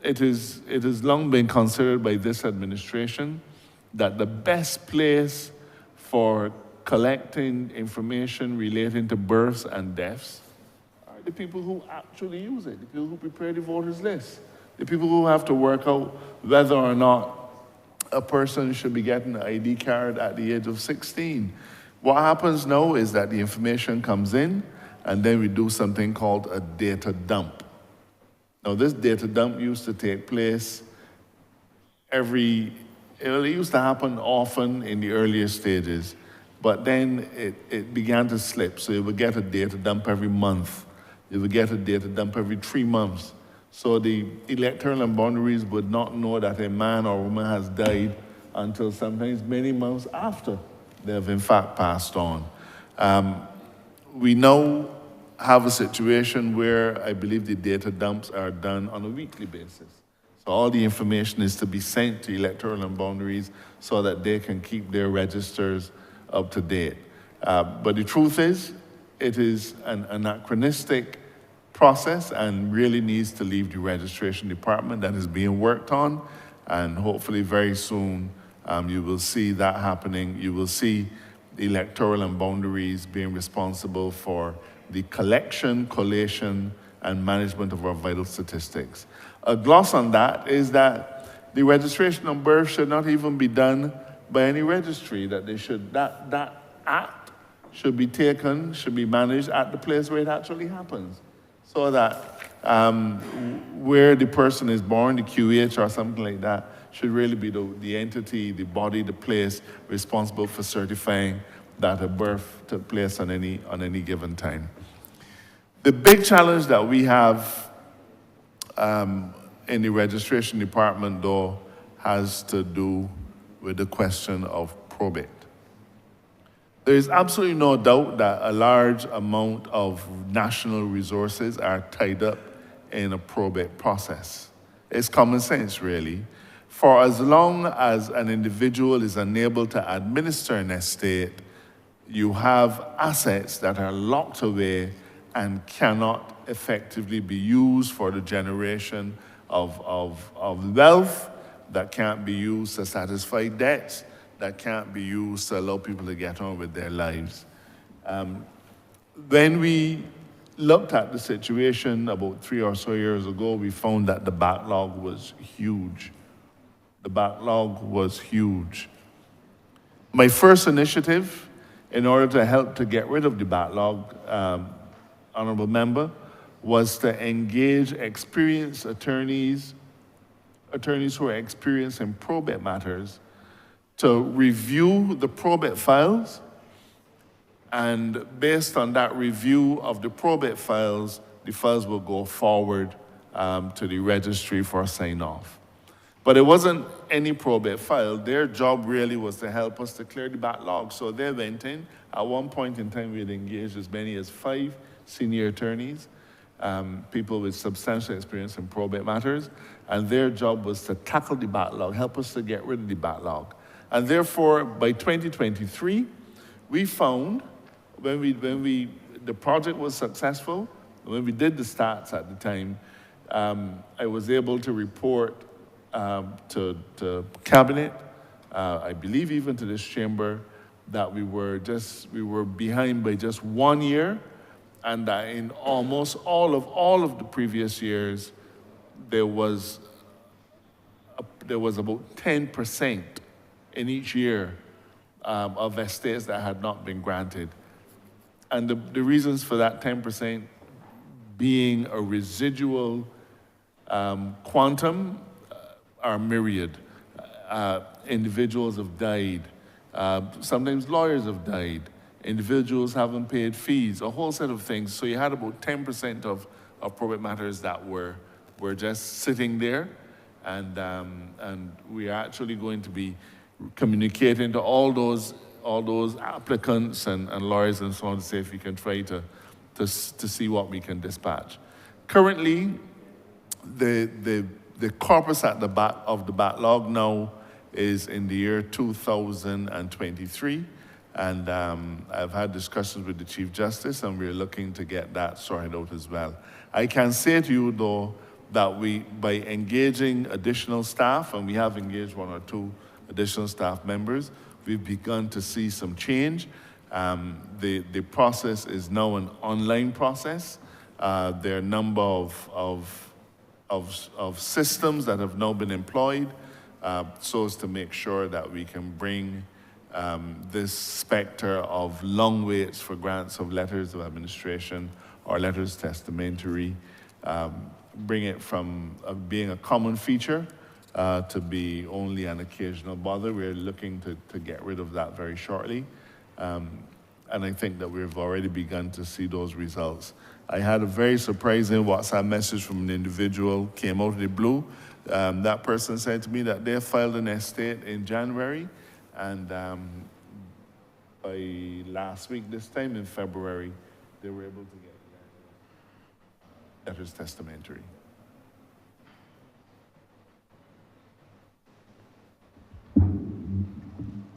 It has long been considered by this administration that the best place for collecting information relating to births and deaths are the people who actually use it, the people who prepare the voters list, the people who have to work out whether or not a person should be getting an ID card at the age of 16. What happens now is that the information comes in and then we do something called a data dump. Now this data dump used to take place it used to happen often in the earlier stages, but then it began to slip. So you would get a data dump every month. You would get a data dump every 3 months. So the electoral and boundaries would not know that a man or woman has died until sometimes many months after they have in fact passed on. We now have a situation where I believe the data dumps are done on a weekly basis. So all the information is to be sent to electoral and boundaries so that they can keep their registers up to date. But the truth is, it is an anachronistic process and really needs to leave the registration department. That is being worked on, and hopefully very soon you will see that happening. You will see the electoral and boundaries being responsible for the collection, collation, and management of our vital statistics. A gloss on that is that the registration of birth should not even be done by any registry, that act should be taken, should be managed at the place where it actually happens. So that where the person is born, the QH or something like that, should really be the entity, the body, the place responsible for certifying that a birth took place on any given time. The big challenge that we have in the registration department, though, has to do with the question of probate. There is absolutely no doubt that a large amount of national resources are tied up in a probate process. It's common sense, really. For as long as an individual is unable to administer an estate, you have assets that are locked away and cannot effectively be used for the generation of wealth, that can't be used to satisfy debts, that can't be used to allow people to get on with their lives. When we looked at the situation about 3 or so years ago, we found that the backlog was huge. The backlog was huge. My first initiative, in order to help to get rid of the backlog, Honourable Member, was to engage experienced attorneys who are experienced in probate matters, to review the probate files, and based on that review of the probate files, the files will go forward to the registry for sign-off. But it wasn't any probate file. Their job really was to help us to clear the backlog. So they went in. At one point in time, we had engaged as many as 5 senior attorneys, people with substantial experience in probate matters, and their job was to tackle the backlog, help us to get rid of the backlog. And therefore, by 2023, we found, when the project was successful, when we did the stats at the time, I was able to report to Cabinet, I believe even to this chamber, that we were behind by just 1 year, and that in almost all of the previous years, there was about 10% in each year of estates that had not been granted. And the reasons for that 10% being a residual quantum are myriad. Individuals have died. Sometimes lawyers have died. Individuals haven't paid fees, a whole set of things. So you had about 10% of probate matters that were just sitting there, and we are actually going to be communicating to all those applicants and lawyers and so on to say if we can try to to see what we can dispatch. Currently, the corpus at the back of the backlog now is in the year 2023, and I've had discussions with the Chief Justice, and we're looking to get that sorted out as well. I can say to you, though, that by engaging additional staff, and we have engaged 1 or 2 additional staff members, we've begun to see some change. The process is now an online process. There are a number of systems that have now been employed so as to make sure that we can bring this specter of long waits for grants of letters of administration or letters testamentary, bring it from being a common feature to be only an occasional bother. We're looking to get rid of that very shortly. And I think that we've already begun to see those results. I had a very surprising WhatsApp message from an individual, came out of the blue. That person said to me that they filed an estate in January, and by last week, this time in February, they were able to get letters testamentary.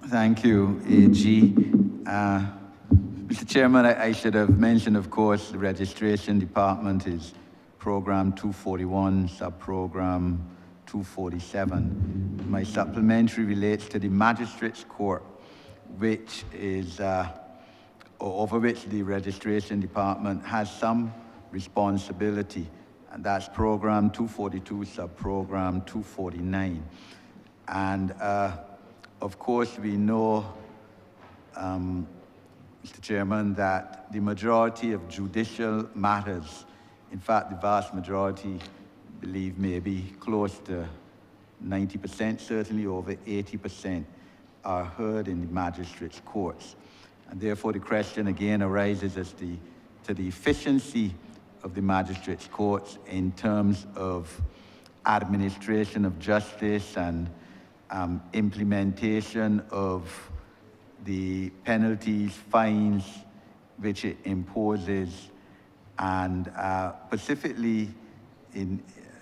Thank you, AG. Mr. Chairman, I should have mentioned, of course, the registration department is program 241, subprogram 247. My supplementary relates to the Magistrates Court, which is, over which the registration department has some responsibility, and that's program 242, subprogram 249. And of course, we know, Mr. Chairman, that the majority of judicial matters, in fact, the vast majority, I believe maybe close to 90%, certainly over 80%, are heard in the magistrates' courts. And therefore, the question again arises as to the efficiency of the magistrates' courts in terms of administration of justice and implementation of the penalties, fines, which it imposes, and specifically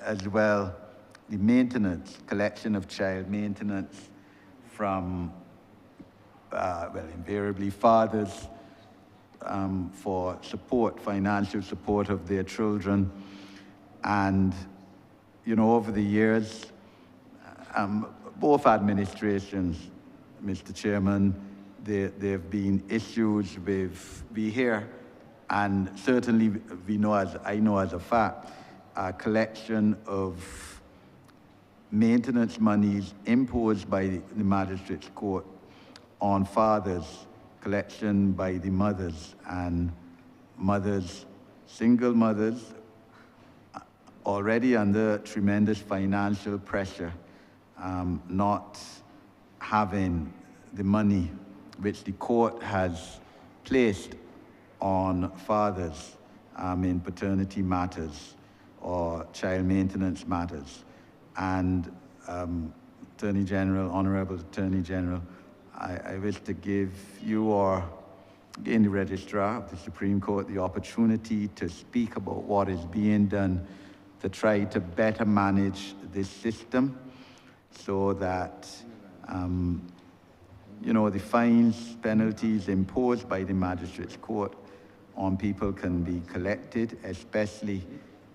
as well, the maintenance, collection of child maintenance from, invariably fathers for support, financial support of their children. And, over the years, both administrations, Mr. Chairman, there have been issues with, we hear, and certainly I know as a fact, collection of maintenance monies imposed by the magistrates' court on fathers, collection by the mothers, and mothers, single mothers, already under tremendous financial pressure, not having the money which the court has placed on fathers in paternity matters or child maintenance matters. And Attorney General, Honourable Attorney General, I wish to give you or again the Registrar of the Supreme Court the opportunity to speak about what is being done to try to better manage this system so that the fines, penalties imposed by the magistrates' court on people can be collected, especially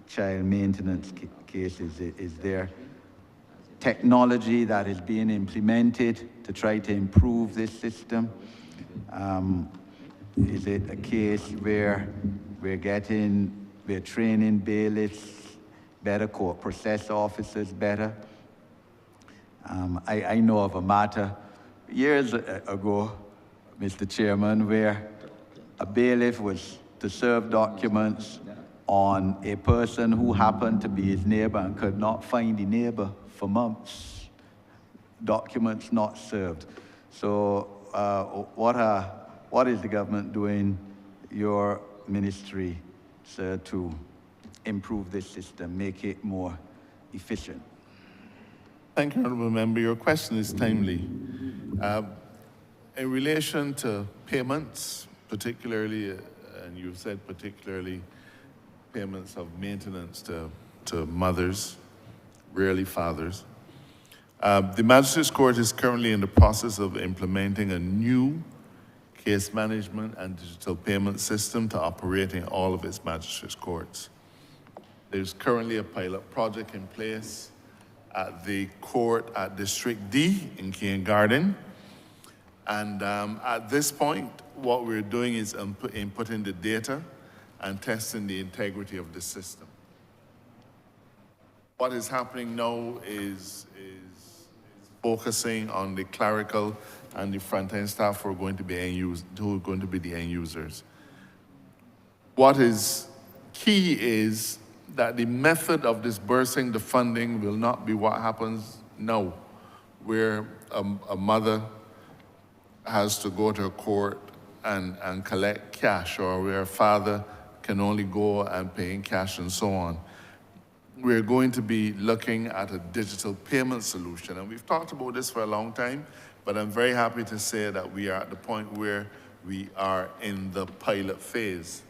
child maintenance cases. Is there technology that is being implemented to try to improve this system? Is it a case where we're training bailiffs better, court process officers better? I know of a matter years ago, Mr. Chairman, where a bailiff was to serve documents on a person who happened to be his neighbor and could not find the neighbor for months. Documents not served. So what is the government doing, your ministry, sir, to improve this system, make it more efficient? Thank you, Honourable Member. Your question is timely. In relation to payments, particularly and you said particularly payments of maintenance to mothers, rarely fathers. The Magistrates Court is currently in the process of implementing a new case management and digital payment system to operate in all of its Magistrates Courts. There's currently a pilot project in place at the court at District D in Keene Garden. And at this point, what we're doing is inputting the data and testing the integrity of the system. What is happening now is focusing on the clerical and the front-end staff who are going to be the end users. What is key is that the method of disbursing the funding will not be what happens now, where a mother has to go to a court and collect cash, or where a father can only go and pay in cash and so on. We're going to be looking at a digital payment solution, and we've talked about this for a long time, but I'm very happy to say that we are at the point where we are in the pilot phase.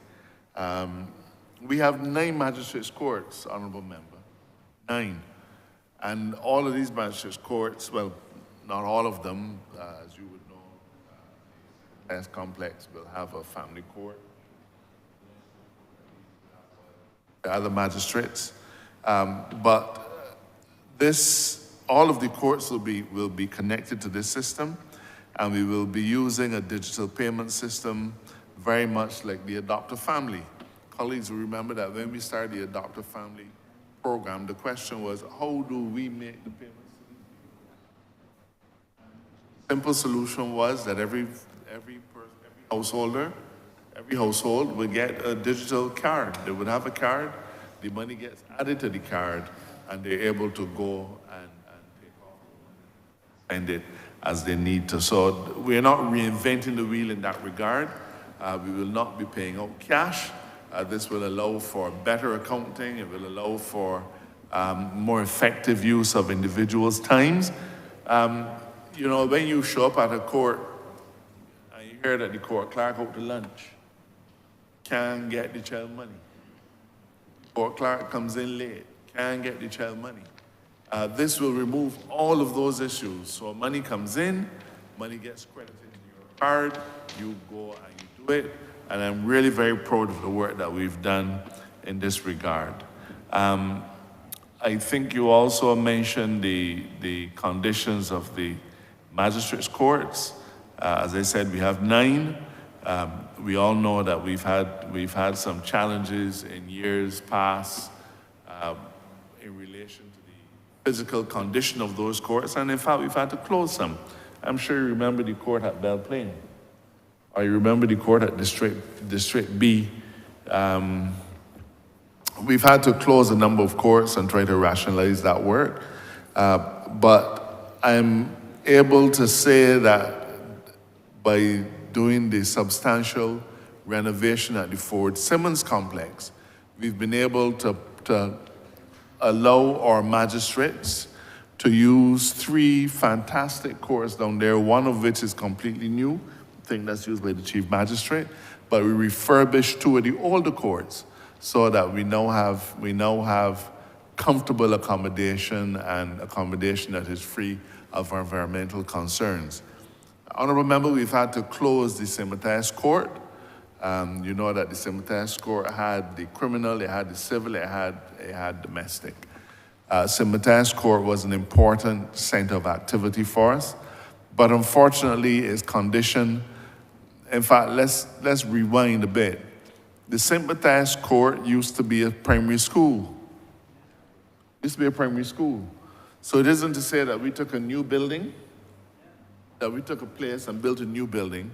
We have 9 magistrates courts, Honourable Member, 9. And all of these magistrates courts, well, not all of them, as you would know, as complex will have a family court. The other magistrates. But all of the courts will be connected to this system, and we will be using a digital payment system very much like the Adopt a Family. Colleagues will remember that when we started the Adopt a Family program, the question was, how do we make the payments? Simple solution was that every household would get a digital card. They would have a card, the money gets added to the card, and they're able to go and take off and it as they need to. So we're not reinventing the wheel in that regard. We will not be paying out cash. This will allow for better accounting. It will allow for more effective use of individuals' times. You know, when you show up at a court and you hear that the court clerk out to lunch can't get the child money, court clerk comes in late, can't get the child money. This will remove all of those issues. So money comes in, money gets credited to your card, you go and you do it. And I'm really very proud of the work that we've done in this regard. I think you also mentioned the conditions of the magistrates' courts. As I said, we have 9. We all know that we've had some challenges in years past in relation to the physical condition of those courts, and in fact, we've had to close some. I'm sure you remember the court at Belle Plaine, or you remember the court at District B. We've had to close a number of courts and try to rationalize that work, but I'm able to say that by doing the substantial renovation at the Fort Simmons complex, we've been able to allow our magistrates to use 3 fantastic courts down there, one of which is completely new. I think that's used by the Chief Magistrate, but we refurbished 2 of the older courts so that we now have comfortable accommodation and accommodation that is free of environmental concerns. Honourable Member, we've had to close the Simultaneous Court. You know that the Simultaneous Court had the criminal, it had the civil, it had domestic. Simultaneous Court was an important center of activity for us, but unfortunately its condition, in fact, let's rewind a bit. The Simultaneous Court used to be a primary school. So it isn't to say that we took a new building, that we took a place and built a new building.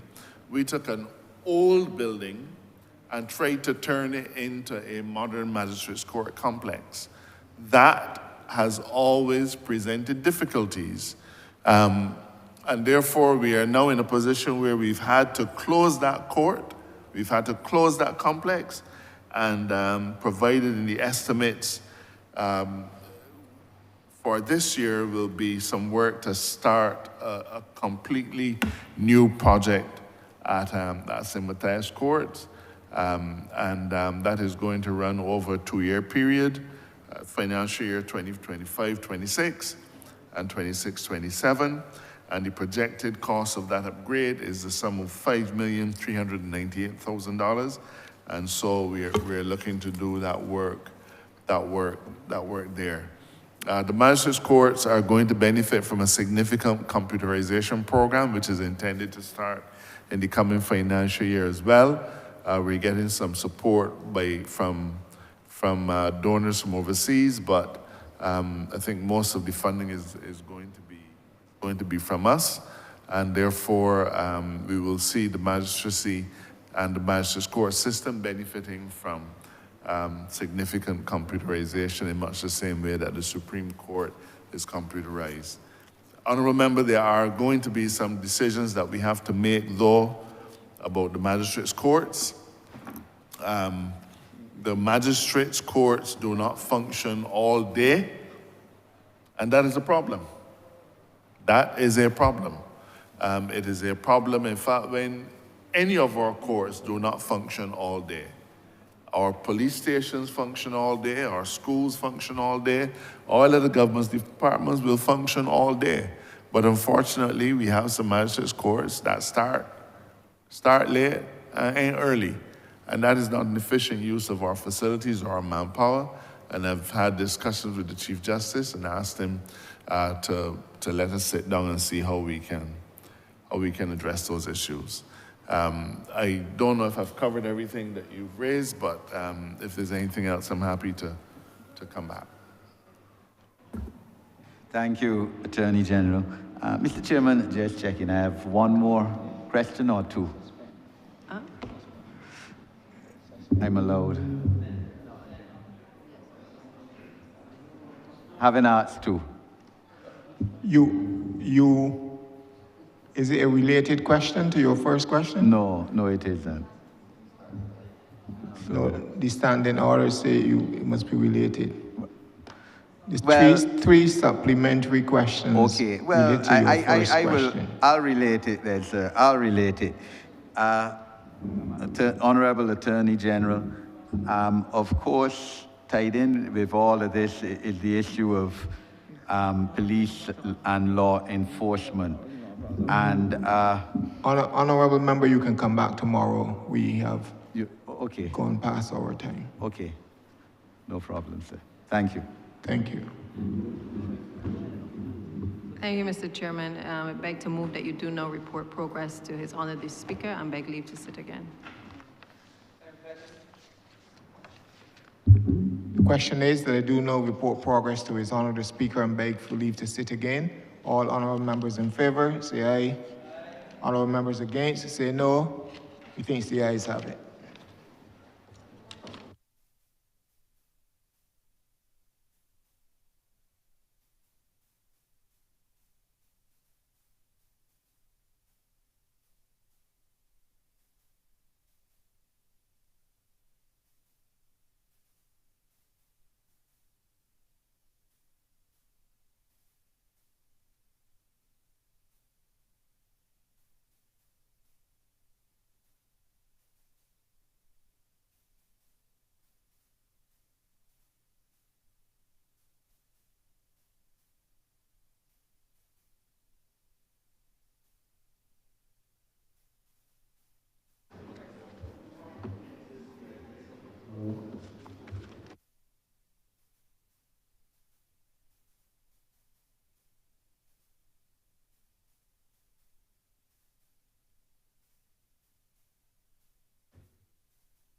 We took an old building and tried to turn it into a modern magistrates court complex. That has always presented difficulties. And therefore, we are now in a position where we've had to close that court, we've had to close that complex, and provided in the estimates for this year will be some work to start a completely new project at Simultaneous Courts. That is going to run over a 2-year period, financial year 2025-26 and 26-27. And the projected cost of that upgrade is the sum of $5,398,000. And so we're looking to do that work there. The magistrates courts are going to benefit from a significant computerization program, which is intended to start in the coming financial year as well. We're getting some support from donors from overseas, but I think most of the funding is going to be from us, and therefore we will see the magistracy and the magistrates court system benefiting from significant computerization in much the same way that the Supreme Court is computerized. Honourable Member, there are going to be some decisions that we have to make, though, about the magistrates courts. The magistrates courts do not function all day, and that is a problem. That is a problem. It is a problem, in fact, when any of our courts do not function all day. Our police stations function all day, our schools function all day, all of the government departments will function all day. But unfortunately, we have some magistrates courts that start late and end early. And that is not an efficient use of our facilities or our manpower. And I've had discussions with the Chief Justice and asked him to let us sit down and see how we can address those issues. I don't know if I've covered everything that you've raised, but if there's anything else, I'm happy to come back. Thank you, Attorney General. Mr. Chairman, just checking, I have one more question or two. I'm allowed. Haven't asked two. Is it a related question to your first question? No, it isn't. So, No, the standing orders say it must be related. There's well, three supplementary questions. Okay, well, related to your first question. I'll relate it then, sir. I'll relate it. Honourable Attorney General, of course, tied in with all of this is the issue of police and law enforcement. And Honourable Member, you can come back tomorrow. We have gone past our time. Okay, no problem, sir. Thank you. Thank you. Thank you, Mr. Chairman. I beg to move that you do not report progress to His Honour the Speaker and beg leave to sit again. The question is that I do not report progress to His Honour the Speaker and beg for leave to sit again. All honourable members in favour, say aye. Honourable members against, say no. He thinks the ayes have it.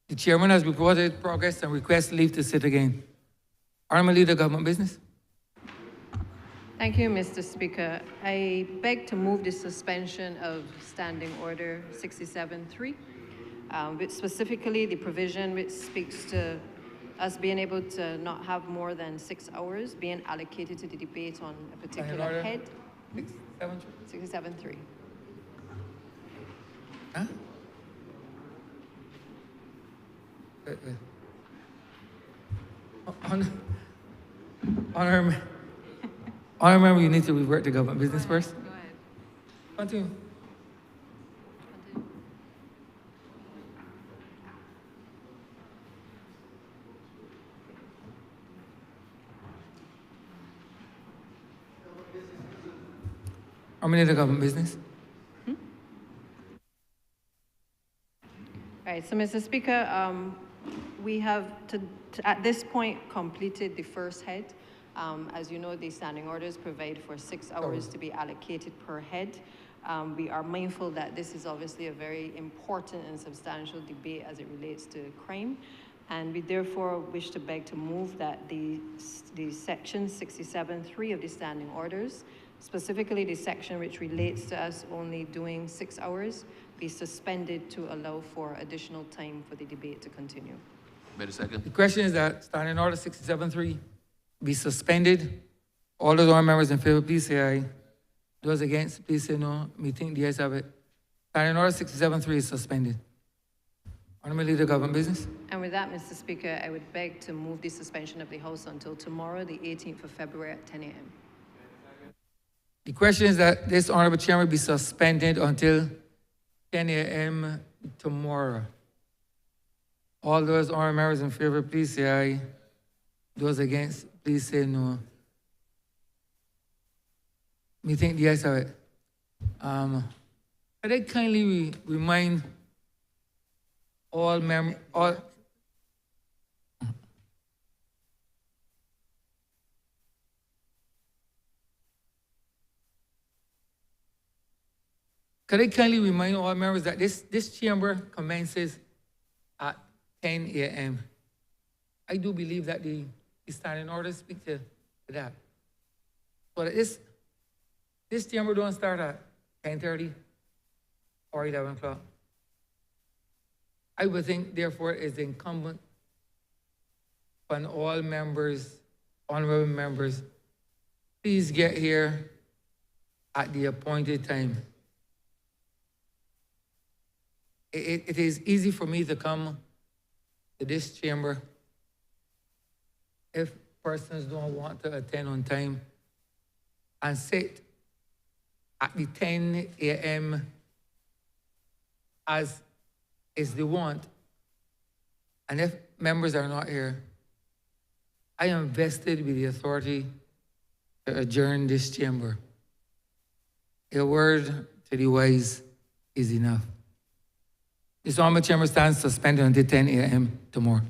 The chairman has reported progress and requests leave to sit again. Honourable Leader, Government Business. Thank you, Mr. Speaker. I beg to move the suspension of Standing Order 67-3, which specifically the provision which speaks to us being able to not have more than 6 hours being allocated to the debate on a particular head. 67-3. Huh? Honourable, you need to revert to government business first. Go ahead. Continue. Honourable Leader Government Business. All right, so Mr. Speaker, we have at this point completed the first head. As you know, the standing orders provide for 6 hours to be allocated per head. We are mindful that this is obviously a very important and substantial debate as it relates to crime. And we therefore wish to beg to move that the section 67.3 of the standing orders, specifically the section which relates to us only doing 6 hours, be suspended to allow for additional time for the debate to continue. Wait a second. The question is that Standing Order 67.3 be suspended. All those honourable members in favour, please say aye. Those against, please say no. Me think the ayes have it. Standing Order 67.3 is suspended. Honourable Leader Government Business. And with that, Mr. Speaker, I would beg to move the suspension of the House until tomorrow, the 18th of February at 10 a.m. The question is that this honourable chamber be suspended until 10 a.m. tomorrow. All those honourable members in favour, please say aye. Those against, please say no. Me think the ayes have it. Could I kindly remind all members, could I kindly remind all members that this chamber commences at 10 a.m. I do believe that the standing orders speak to that. But this chamber don't start at 10:30 or 11 o'clock. I would think, therefore, it's incumbent on all members, honorable members, please get here at the appointed time. It is easy for me to come to this chamber if persons don't want to attend on time and sit at the 10 a.m. as is the want. And if members are not here, I am vested with the authority to adjourn this chamber. A word to the wise is enough. This honorable chamber stands suspended until 10 a.m. tomorrow.